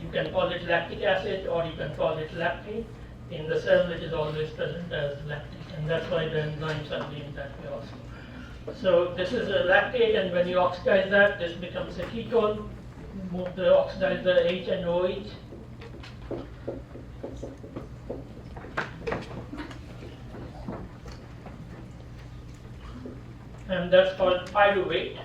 Speaker 4: you can call it lactic acid or you can call it lactate. In the cell, it is always present as lactate, and that's why the enzymes are named that way also. So this is a lactate, and when you oxidize that, this becomes a ketone. Oxidize the H and OH. And that's called pyruvate.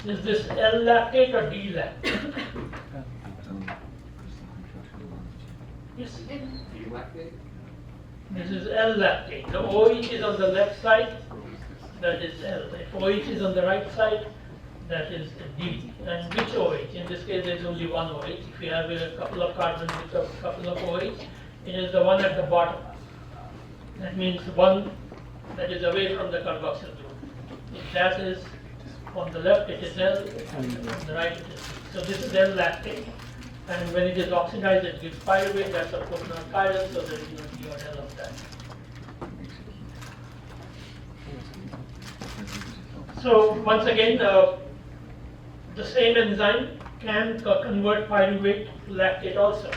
Speaker 4: Is this L-lactate or D-lactate? Yes. This is L-lactate. The OH is on the left side that is L. If OH is on the right side, that is D. And which OH? In this case, there is only one OH. If you have a couple of carbons with a couple of OH, it is the one at the bottom. That means one that is away from the carboxyl group. If that is on the left, it is L, and on the right, it is D. So this is L-lactate. And when it is oxidized, it gives pyruvate. That's of course not chiral, so there is no D or L of that. So once again, the same enzyme can convert pyruvate to lactate also.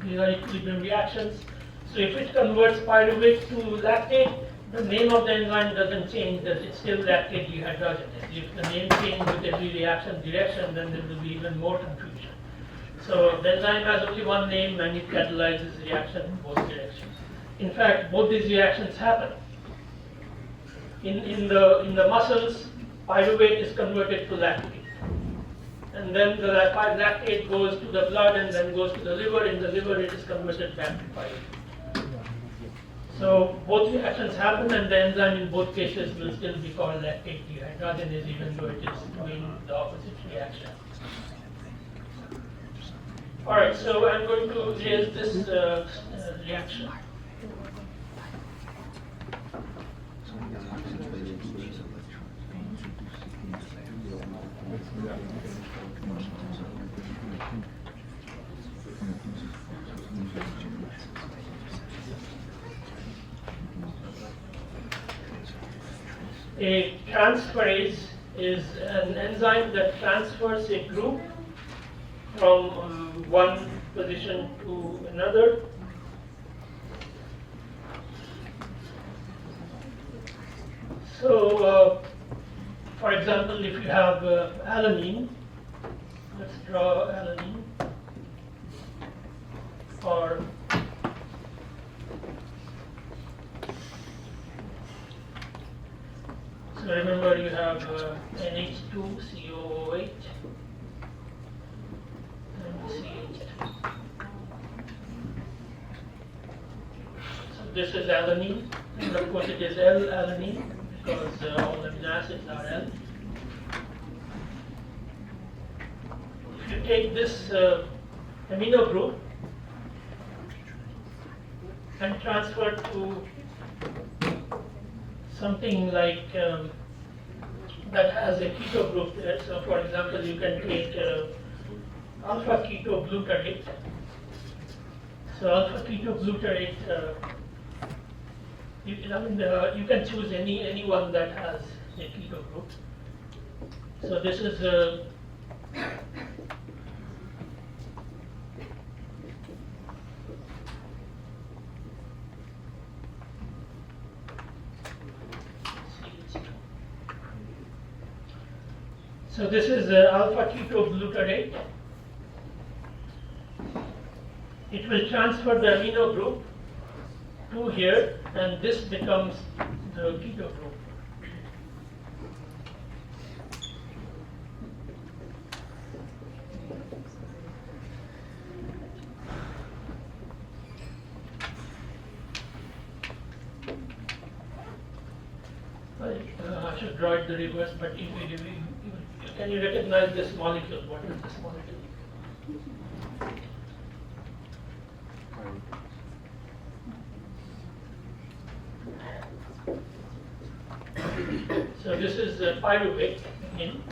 Speaker 4: These are equilibrium reactions. So if it converts pyruvate to lactate, the name of the enzyme doesn't change, that it's still lactate dehydrogenase. If the name changes with every reaction direction, then there will be even more confusion. So the enzyme has only one name and it catalyzes reaction in both directions. In fact, both these reactions happen. In the muscles, pyruvate is converted to lactate. And then the lactate goes to the blood and then goes to the liver. In the liver, it is converted back to pyruvate. So both reactions happen, and the enzyme in both cases will still be called lactate dehydrogenase, even though it is doing the opposite reaction. All right, so I'm going to raise this reaction. A transferase is an enzyme that transfers a group from one position to another. So, for example, if you have alanine, let's draw alanine, or so remember you have NH2COOH and CH2. So this is alanine, and of course it is L-alanine because all the amino acids are L. If you take this amino group and transfer to something like that has a keto group there. So, for example, you can take alpha ketoglutarate. So, alpha ketoglutarate, you can choose any one that has a keto group. So, this is So this is alpha ketoglutarate. It will transfer the amino group to here, and this becomes the keto group. I should draw it the reverse, but can you recognize this molecule? What is this molecule? So this is pyruvate again.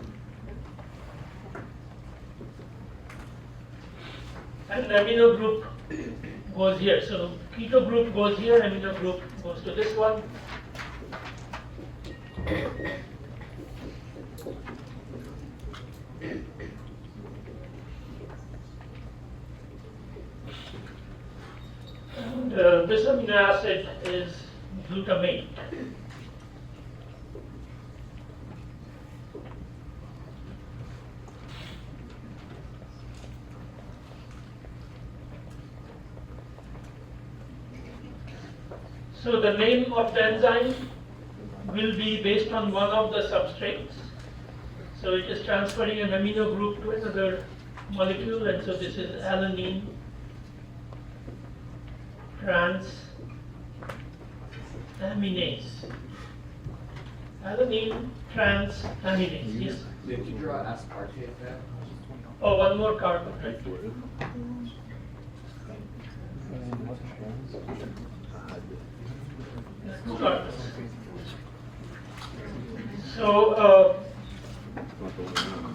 Speaker 4: And the amino group goes here. So keto group goes here, amino group goes to this one. And this amino acid is glutamate. So the name of the enzyme will be based on one of the substrates. So it is transferring an amino group to another molecule, and so this is alanine transaminase. alanine transaminase. Yes.
Speaker 9: Did you draw aspartate there?
Speaker 4: Oh, one more carbon, right? Two carbons. So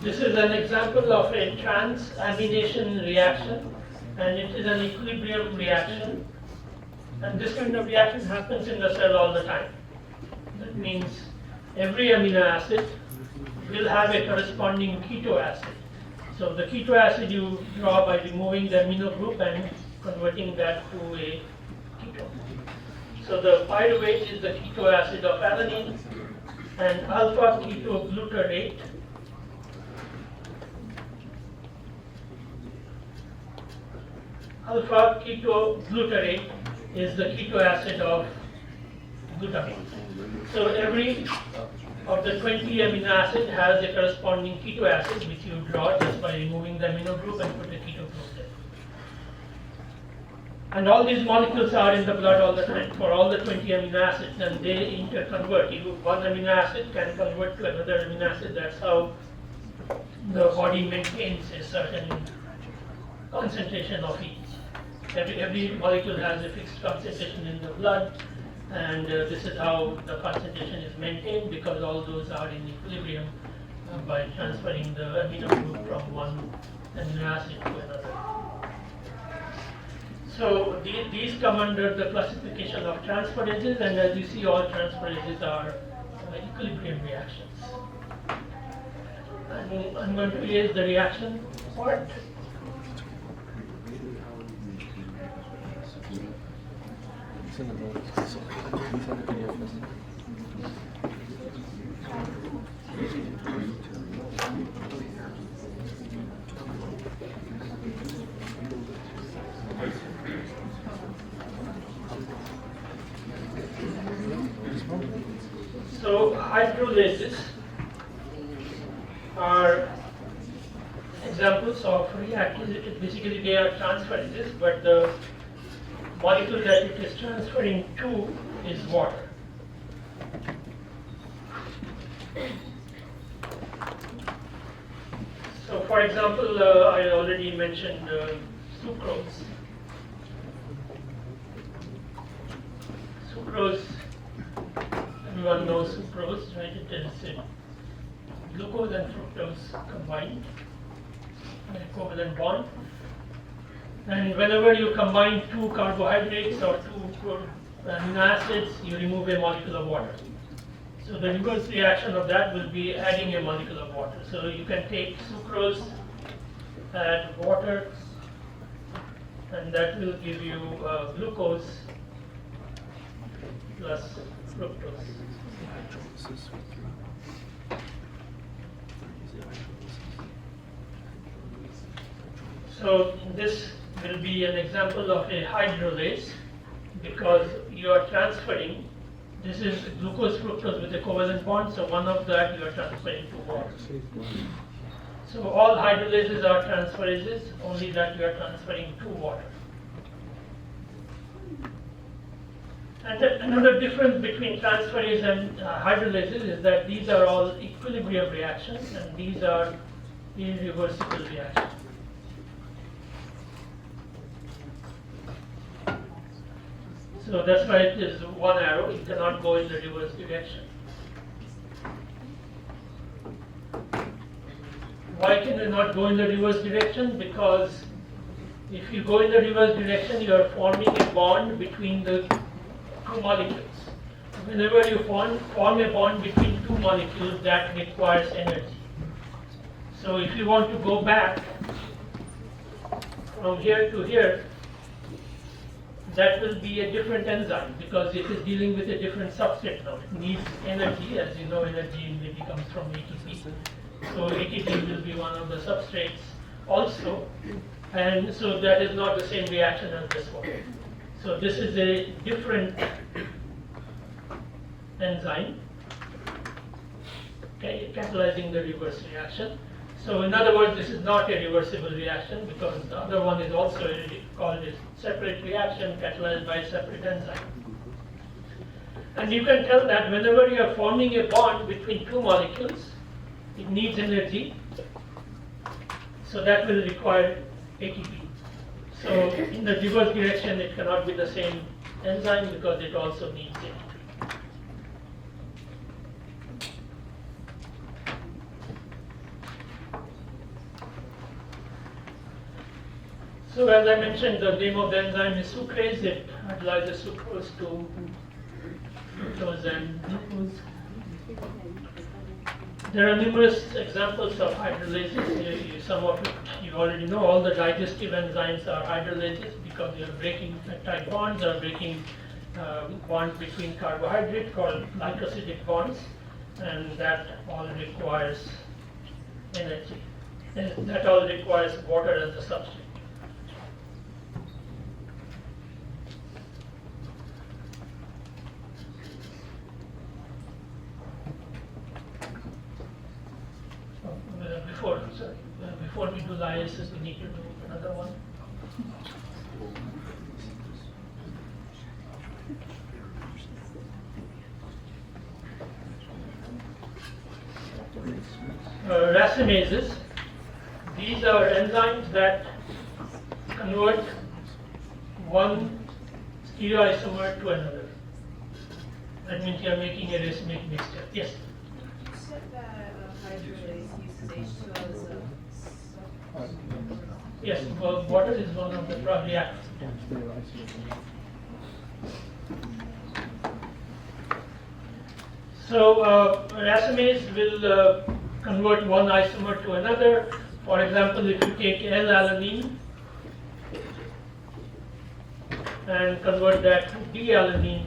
Speaker 4: this is an example of a transamination reaction, and it is an equilibrium reaction. And this kind of reaction happens in the cell all the time. That means every amino acid will have a corresponding keto acid. So the keto acid you draw by removing the amino group and converting that to a ketone. So the pyruvate is the keto acid of alanine, and alpha ketoglutarate is the keto acid of glutamine. So every of the 20 amino acid has a corresponding keto acid, which you draw just by removing the amino group and put a keto group there. And all these molecules are in the blood all the time for all the 20 amino acids, and they interconvert. One amino acid can convert to another amino acid. That's how the body maintains a certain concentration of each. Every molecule has a fixed concentration in the blood, and this is how the concentration is maintained, because all those are in equilibrium by transferring the amino group from one amino acid to another. So these come under the classification of transperases, and as you see, all transperases are equilibrium reactions. I'm going to erase the reaction part. So hydrolases are examples of reactants. Basically, they are transferases, but the molecule that it is transferring to is water. So, for example, I already mentioned sucrose. Sucrose, everyone knows sucrose, right? It is glucose and fructose combined, an equivalent bond. And whenever you combine two carbohydrates or two amino acids, you remove a molecule of water. So the reverse reaction of that will be adding a molecule of water. So you can take sucrose, add water, and that will give you glucose plus fructose. So this will be an example of a hydrolase, because you are transferring, this is glucose fructose with a covalent bond, so one of that you are transferring to water. So all hydrolases are transferases, only that you are transferring to water. And another difference between transferase and hydrolases is that these are all equilibrium reactions, and these are irreversible reactions. So that's why it is one arrow, it cannot go in the reverse direction. Why can it not go in the reverse direction? Because if you go in the reverse direction, you are forming a bond between the two molecules. Whenever you form a bond between two molecules, that requires energy. So if you want to go back from here to here, that will be a different enzyme, because it is dealing with a different substrate now. It needs energy. As you know, energy maybe comes from ATP. So ATP will be one of the substrates also. And so that is not the same reaction as this one. So this is a different enzyme, okay, catalyzing the reverse reaction. So in other words, this is not a reversible reaction, because the other one is also called a separate reaction catalyzed by a separate enzyme. And you can tell that whenever you are forming a bond between two molecules, it needs energy. So that will require ATP. So in the reverse direction, it cannot be the same enzyme because it also needs ATP. So as I mentioned, the name of the enzyme is sucrase. It hydrolyzes sucrose to fructose and glucose. There are numerous examples of hydrolases. Some of it you already know. All the digestive enzymes are hydrolases because they are breaking peptide bonds or breaking bonds between carbohydrates called glycosidic bonds, and that all requires energy. And that all requires water as a substrate. Before we do lysis, we need to do another one. Racemases. These are enzymes that convert one stereoisomer to another. That means you are making a racemic mixture. Yes?
Speaker 5: You said that hydrolase uses H2O as a
Speaker 4: Yes, well, water is one of the reactants. So racemase will convert one isomer to another. For example, if you take L-alanine and convert that to D-alanine,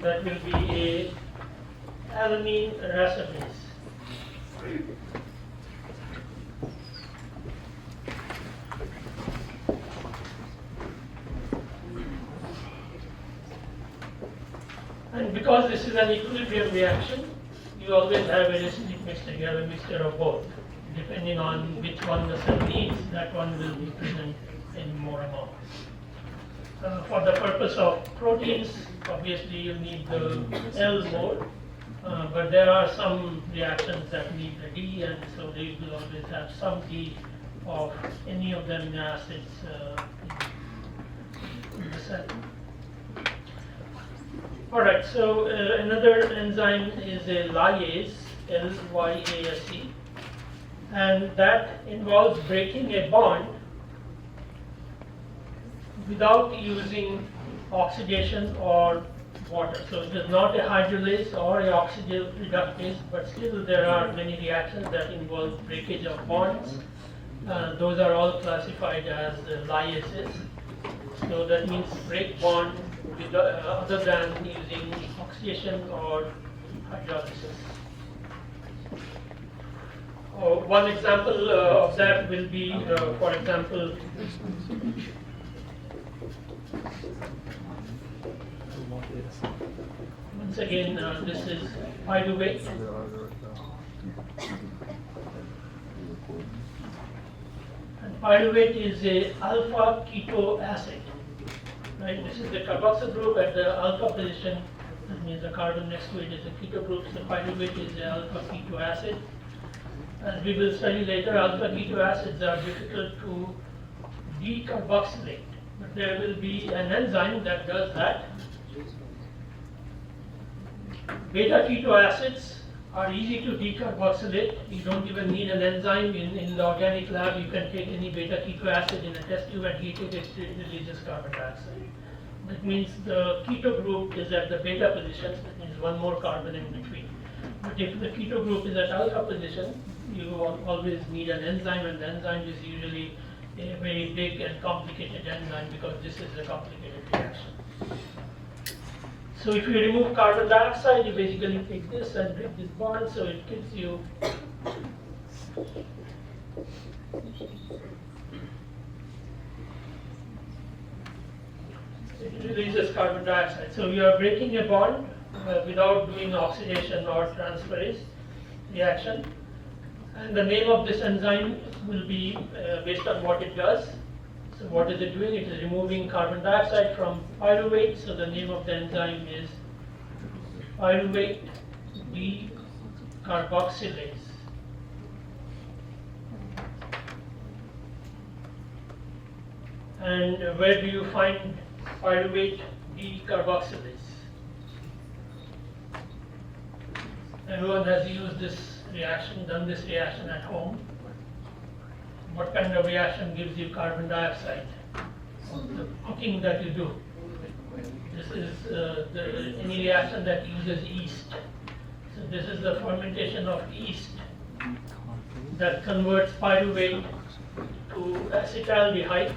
Speaker 4: that will be a alanine racemase. And because this is an equilibrium reaction, you always have a racemic mixture. You have a mixture of both. Depending on which one the cell needs, that one will be present in more amount. For the purpose of proteins, obviously you need the L more, but there are some reactions that need the D, and so they will always have some D of any of the amino acids in the cell. Alright, so another enzyme is a lyase, L-Y-A-S-E, and that involves breaking a bond without using oxidation or water. So it is not a hydrolase or a oxidative reductase, but still there are many reactions that involve breakage of bonds. Those are all classified as lyases. So that means break bond with, other than using oxidation or hydrolysis. One example of that will be, for example, once again, this is pyruvate. And pyruvate is a alpha keto acid. Right? This is the carboxyl group at the alpha position. That means the carbon next to it is a keto group. So pyruvate is an alpha keto acid. As we will study later, alpha keto acids are difficult to decarboxylate. But there will be an enzyme that does that. Beta keto acids are easy to decarboxylate. You don't even need an enzyme. In the organic lab, you can take any beta keto acid in a test tube and heat it, it releases carbon dioxide. That means the keto group is at the beta position, that means one more carbon in between. But if the keto group is at alpha position, you always need an enzyme, and the enzyme is usually a very big and complicated enzyme because this is a complicated reaction. So if you remove carbon dioxide, you basically take this and break this bond, so it gives you it releases carbon dioxide. So you are breaking a bond without doing oxidation or transferase reaction. And the name of this enzyme will be based on what it does. So what is it doing? It is removing carbon dioxide from pyruvate. So the name of the enzyme is pyruvate decarboxylase. And where do you find pyruvate decarboxylase? Everyone has used this reaction, done this reaction at home. What kind of reaction gives you carbon dioxide? The cooking that you do. This is any reaction that uses yeast. So this is the fermentation of yeast that converts pyruvate to acetaldehyde,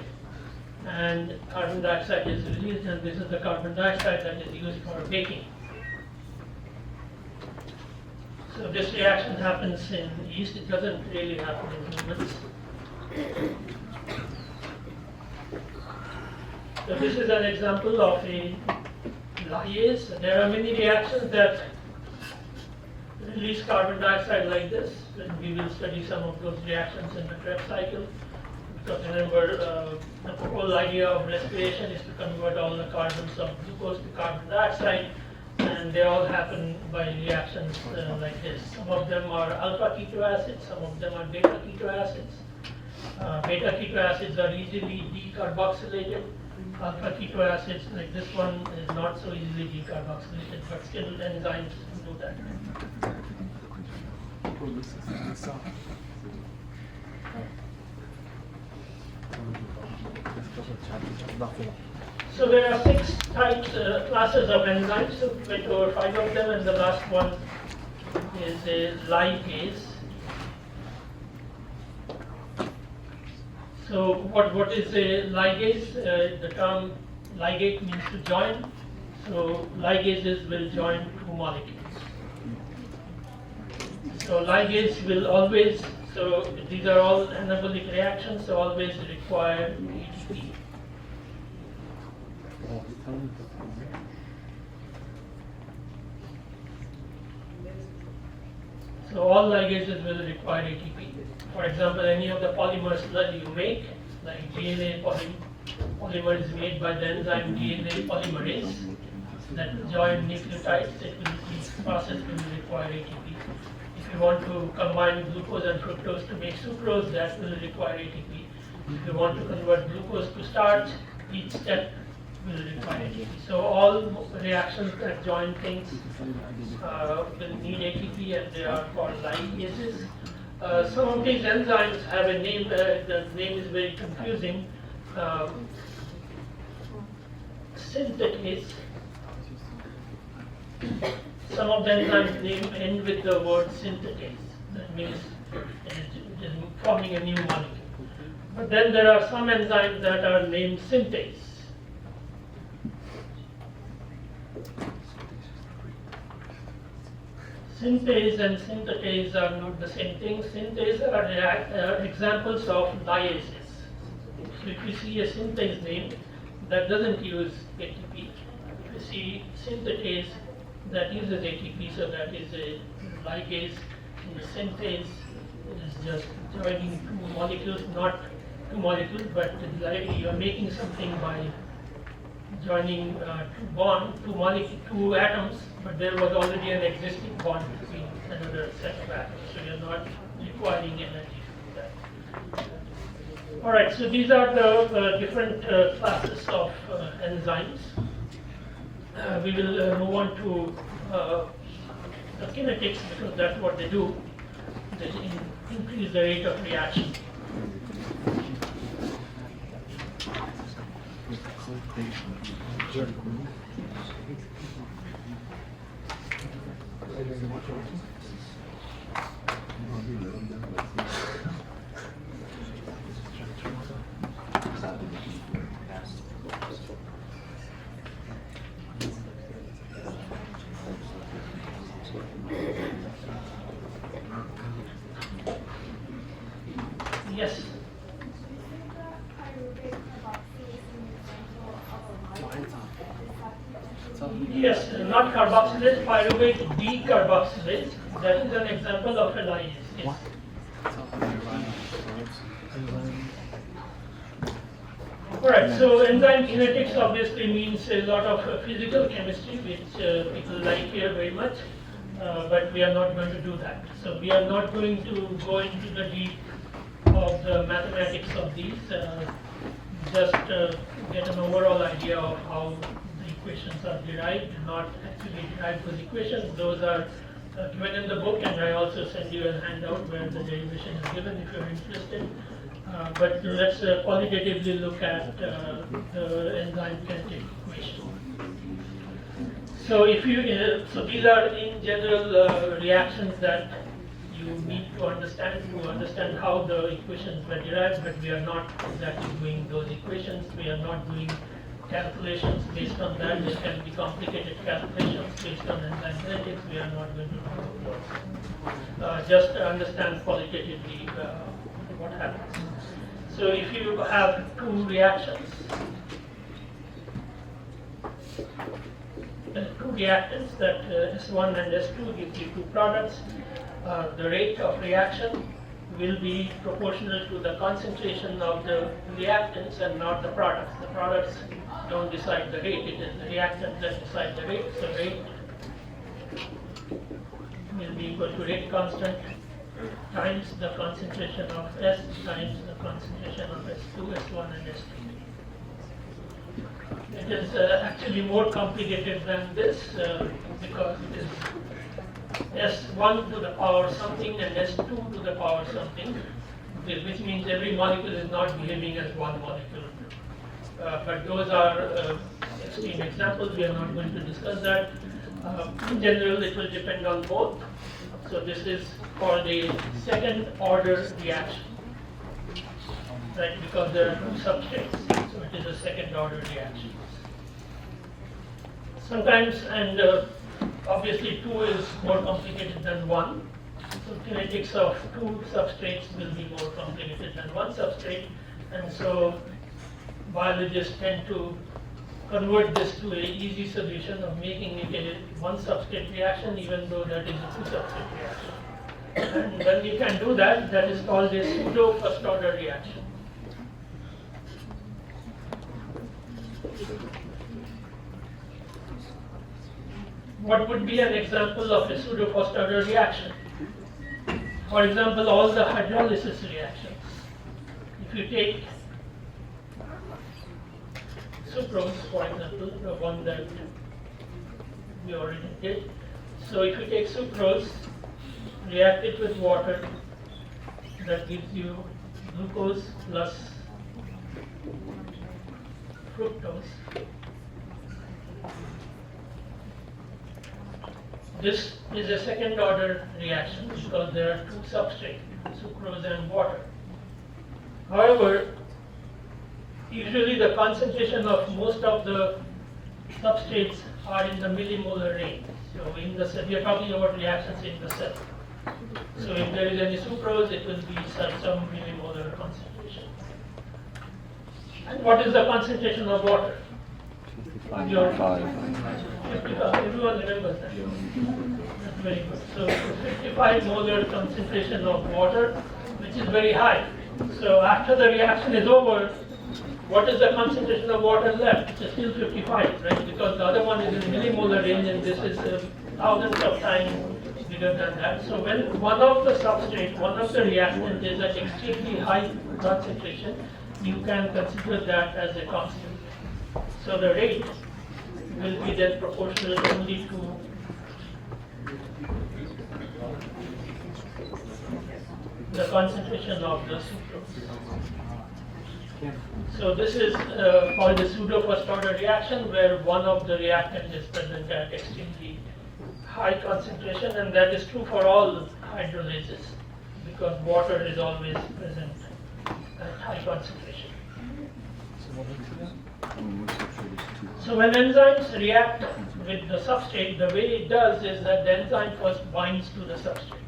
Speaker 4: and carbon dioxide is released, and this is the carbon dioxide that is used for baking. So this reaction happens in yeast, it doesn't really happen in humans. So this is an example of a lyase. There are many reactions that release carbon dioxide like this, and we will study some of those reactions in the Krebs cycle. Because remember, the whole idea of respiration is to convert all the carbons of glucose to carbon dioxide, and they all happen by reactions like this. Some of them are alpha keto acids, some of them are beta keto acids. Beta keto acids are easily decarboxylated. Alpha keto acids, like this one, is not so easily decarboxylated, but still enzymes do that. So there are 6 types, classes of enzymes. So we went over 5 of them, and the last one is a ligase. So what is a ligase? The term ligate means to join. So ligases will join 2 molecules. So ligase will always, so these are all anabolic reactions, so always require ATP. So all ligases will require ATP. For example, any of the polymers that you make, like DNA polymer is made by the enzyme DNA polymerase that join nucleotides. This process will require ATP. If you want to combine glucose and fructose to make sucrose, that will require ATP. If you want to convert glucose to starch, each step will require ATP. So all reactions that join things will need ATP, and they are called ligases. Some of these enzymes have a name, the name is very confusing. Synthetase. Some of the enzymes name end with the word synthetase. That means it is forming a new molecule. But then there are some enzymes that are named synthase. Synthase and synthetase are not the same thing. Synthase are examples of liases. So if you see a synthase name, that doesn't use ATP. If you see synthetase, that uses ATP, so that is a ligase. And the synthase is just joining 2 molecules, not 2 molecules, but you are making something by joining 2 atoms, but there was already an existing bond between another set of atoms, so you're not requiring energy to do that. Alright, so these are the different classes of enzymes. We will move on to the kinetics, because that's what they do. They increase the rate of reaction. Yes. Yes, not carboxylase, pyruvate decarboxylase. That is an example of a lyase. Yes. Alright, so enzyme kinetics obviously means a lot of physical chemistry, which people like here very much, but we are not going to do that. So we are not going to go into the deep of the mathematics of these, just get an overall idea of how the equations are derived, not actually derive those equations. Those are given in the book, and I also send you a handout where the derivation is given if you're interested. But let's qualitatively look at the enzyme kinetic equation. So if you, so these are in general reactions that you need to understand how the equations were derived, but we are not exactly doing those equations. We are not doing calculations based on that. There can be complicated calculations based on enzyme kinetics. We are not going to do those. Just to understand qualitatively what happens. So if you have two reactions, two reactants that S1 and S2 give you two products, the rate of reaction will be proportional to the concentration of the reactants and not the products. The products don't decide the rate, it is the reactants that decide the rate. So rate will be equal to rate constant times the concentration of S times the concentration of S2, S1 and S3. It is actually more complicated than this because it is S1 to the power something and S2 to the power something, which means every molecule is not behaving as one molecule. But those are extreme examples, we are not going to discuss that. In general, it will depend on both. So this is called a second order reaction, right? Because there are two substrates, so it is a second order reaction. Sometimes, and obviously 2 is more complicated than 1. So kinetics of 2 substrates will be more complicated than 1 substrate, and so biologists tend to convert this to an easy solution of making it a one substrate reaction, even though that is a two substrate reaction. And when you can do that, that is called a pseudo first order reaction. What would be an example of a pseudo first order reaction? For example, all the hydrolysis reactions. If you take sucrose, for example, the one that we already did. So if you take sucrose, react it with water, that gives you glucose plus fructose. This is a second order reaction because there are two substrates, sucrose and water. However, usually the concentration of most of the substrates are in the millimolar range. So in the cell, we are talking about reactions in the cell. So if there is any sucrose, it will be some millimolar concentration. And what is the concentration of water?
Speaker 7: 55.
Speaker 4: 55. Everyone remembers that. That's very good. So 55 molar concentration of water, which is very high. So after the reaction is over, what is the concentration of water left? It's still 55, right? Because the other one is in millimolar range and this is thousands of times bigger than that. So when one of the substrate, one of the reactant is at extremely high concentration, you can consider that as a constant. So the rate will be then proportional only to the concentration of the sucrose. So this is called the pseudo first order reaction, where one of the reactants is present at extremely high concentration, and that is true for all hydrolases because water is always present at high concentration. So when enzymes react with the substrate, the way it does is that the enzyme first binds to the substrate.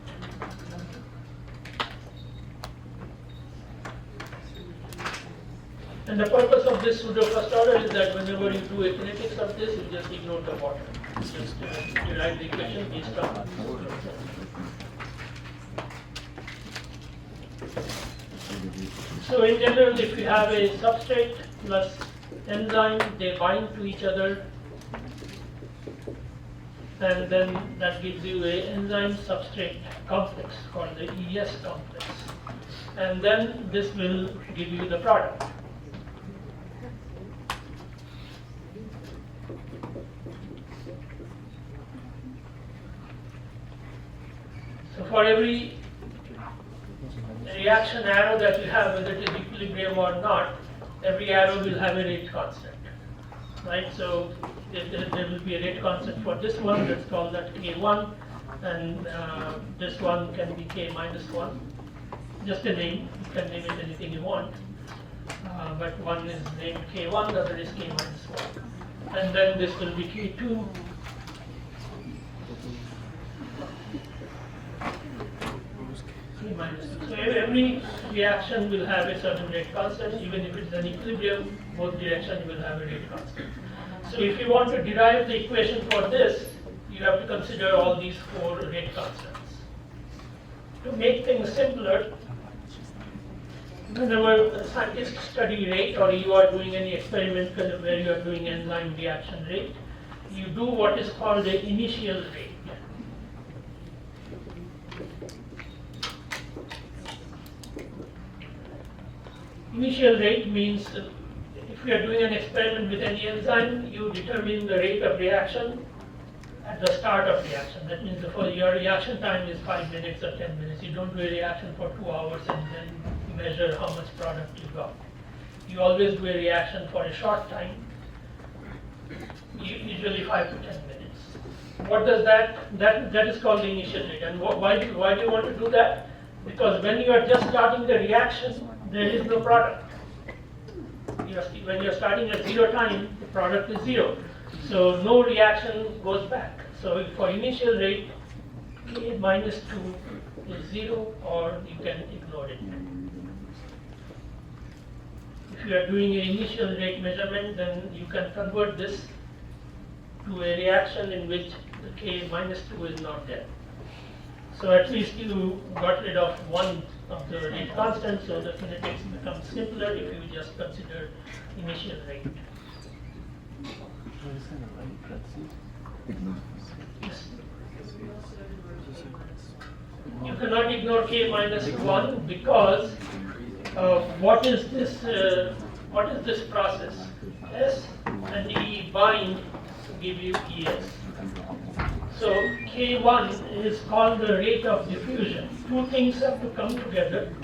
Speaker 4: And the purpose of this pseudo first order is that whenever you do a kinetics of this, you just ignore the water. Just derive the equation based on So in general, if you have a substrate plus enzyme, they bind to each other, and then that gives you a enzyme substrate complex called the ES complex. And then this will give you the product. So for every reaction arrow that you have, whether it is equilibrium or not, every arrow will have a rate constant, right? So there will be a rate constant for this one, let's call that K1, and this one can be K minus 1. Just a name, you can name it anything you want, but one is named K1, the other is K minus 1. And then this will be K2. K minus 2. So every reaction will have a certain rate constant, even if it's an equilibrium, both directions will have a rate constant. So if you want to derive the equation for this, you have to consider all these 4 rate constants. To make things simpler, whenever scientists study rate or you are doing any experiment where you are doing enzyme reaction rate, you do what is called the initial rate. Initial rate means if you are doing an experiment with any enzyme, you determine the rate of reaction at the start of reaction. That means your reaction time is 5 minutes or 10 minutes. You don't do a reaction for 2 hours and then measure how much product you got. You always do a reaction for a short time, usually 5 to 10 minutes. What does that is called the initial rate. And why do you want to do that? Because when you are just starting the reaction, there is no product. When you are starting at 0 time, the product is 0. So no reaction goes back. So for initial rate, K minus 2 is 0, or you can ignore it. If you are doing an initial rate measurement, then you can convert this to a reaction in which the K minus 2 is not there. So at least you got rid of one of the rate constants, so the kinetics becomes simpler if you just consider initial rate. Yes. You cannot ignore K minus 1 because what is this process? S and E bind to give you ES. So K1 is called the rate of diffusion. 2 things have to come together,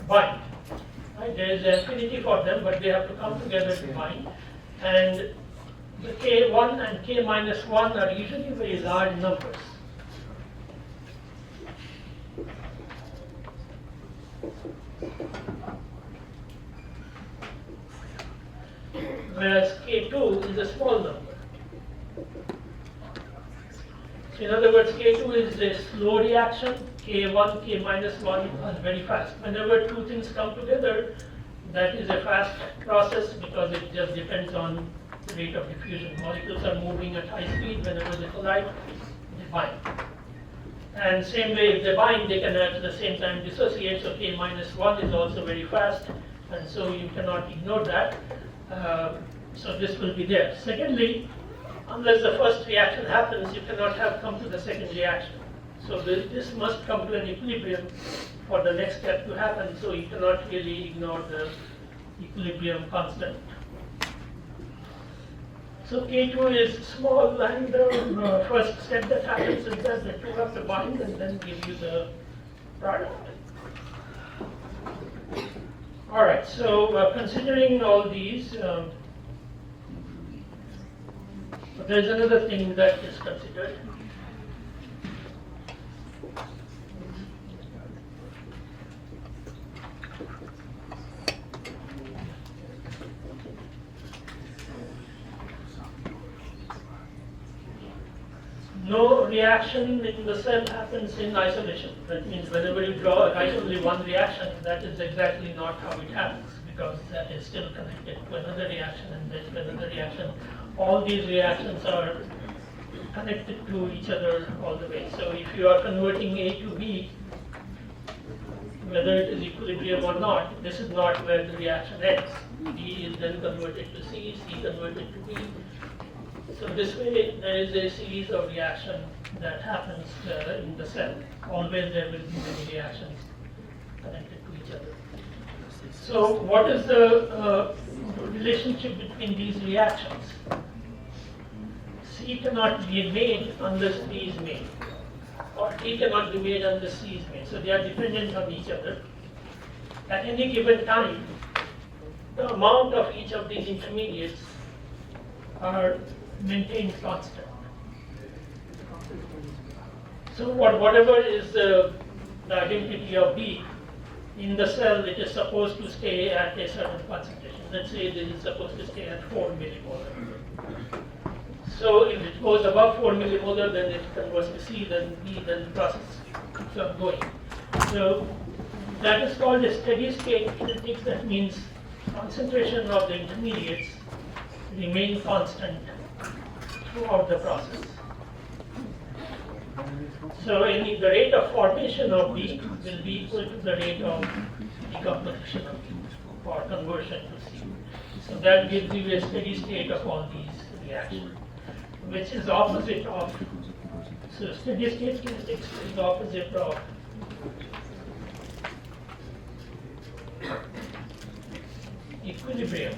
Speaker 4: bind. Right? There is an affinity for them, but they have to come together to bind. And the K1 and K minus 1 are usually very large numbers. Whereas K2 is a small number. So in other words, K2 is a slow reaction, K1, K minus 1 are very fast. Whenever 2 things come together, that is a fast process because it just depends on the rate of diffusion. Molecules are moving at high speed. Whenever they collide, they bind. And same way, if they bind, they can at the same time dissociate. So K minus 1 is also very fast, and so you cannot ignore that. So this will be there. Secondly, unless the first reaction happens, you cannot have come to the second reaction. So this must come to an equilibrium for the next step to happen, so you cannot really ignore the equilibrium constant. So K2 is small, and the first step that happens is that the 2 have to bind and then give you the product. All right, so considering all these, there's another thing that is considered. No reaction in the cell happens in isolation. That means whenever you draw write only one reaction, that is exactly not how it happens, because that is still connected to another reaction and then to another reaction. All these reactions are connected to each other all the way. So if you are converting A to B, whether it is equilibrium or not, this is not where the reaction ends. B is then converted to C, C converted to B. So this way, there is a series of reactions that happens in the cell. Always there will be many reactions connected to each other. So what is the relationship between these reactions? C cannot be made unless B is made, or D cannot be made unless C is made. So they are dependent on each other. At any given time, the amount of each of these intermediates are maintained constant. So whatever is the identity of B, in the cell it is supposed to stay at a certain concentration. Let's say this is supposed to stay at 4 millimolar. So if it goes above 4 millimolar, then it converts to C, then B, then the process keeps on going. So that is called a steady state kinetics. That means concentration of the intermediates remain constant throughout the process. So the rate of formation of B will be equal to the rate of decomposition of B or conversion to C. So that gives you a steady state of all these reactions, which is opposite of, so steady state kinetics is opposite of equilibrium.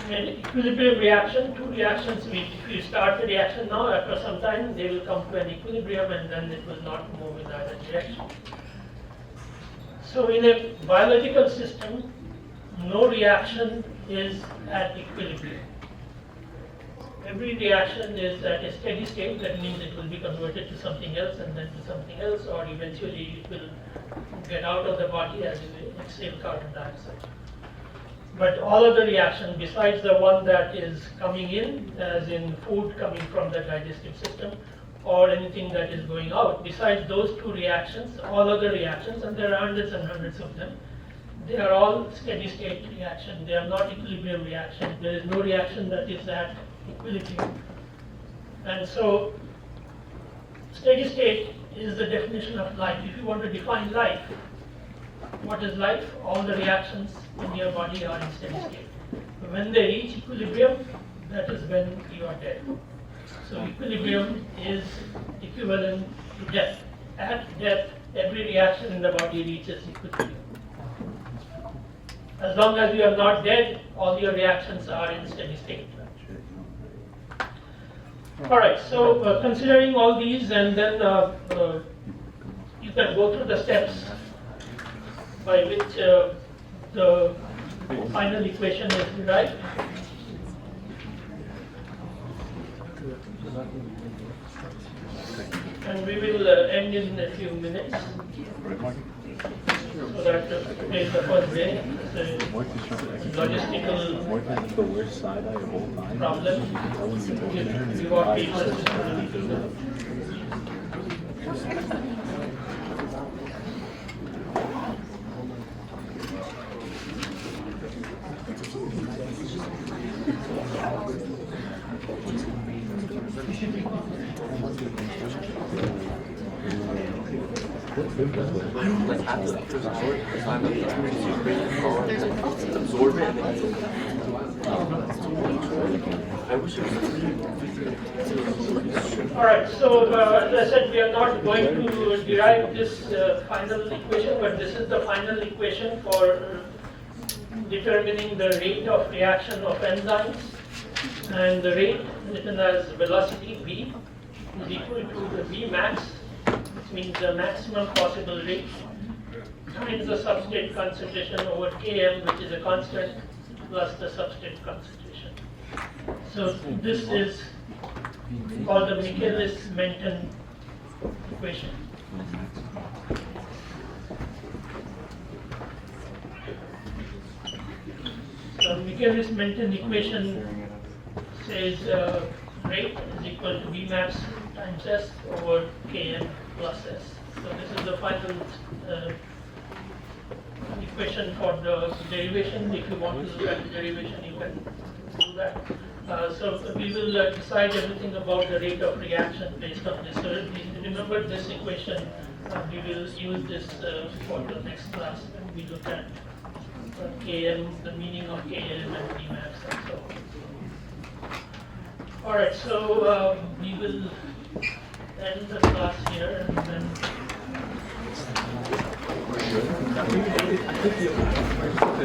Speaker 4: In an equilibrium reaction, two reactions meet. If you start the reaction now, after some time they will come to an equilibrium and then it will not move in either direction. So in a biological system, no reaction is at equilibrium. Every reaction is at a steady state. That means it will be converted to something else and then to something else, or eventually it will get out of the body as it exhale carbon dioxide. But all other reactions, besides the one that is coming in, as in food coming from the digestive system, or anything that is going out, besides those two reactions, all other reactions, and there are hundreds and hundreds of them, they are all steady state reactions. They are not equilibrium reactions. There is no reaction that is at equilibrium. And so, steady state is the definition of life. If you want to define life, what is life? All the reactions in your body are in steady state. When they reach equilibrium, that is when you are dead. So equilibrium is equivalent to death. At death, every reaction in the body reaches equilibrium. As long as you are not dead, all your reactions are in steady state. Alright, so considering all these, and then you can go through the steps by which the final equation is derived. And we will end in a few minutes. So that today is the first day. It's a logistical
Speaker 1: the worst side eye of all time.
Speaker 4: problem. We want people to Alright, so as I said, we are not going to derive this final equation, but this is the final equation for determining the rate of reaction of enzymes. And the rate, written as velocity V, is equal to the V max, which means the maximum possible rate, times the substrate concentration over Km, which is a constant, plus the substrate concentration. So this is called the Michaelis-Menten equation. So Michaelis-Menten equation says rate is equal to V max times S over Km plus S. So this is the final equation. equation for the derivation. If you want to look at the derivation, you can do that. So we will decide everything about the rate of reaction based on this. So remember this equation, we will use this for the next class when we look at Km, the meaning of Km and Tmax and so on. All right, so we will end the class here and then.
Speaker 2: I think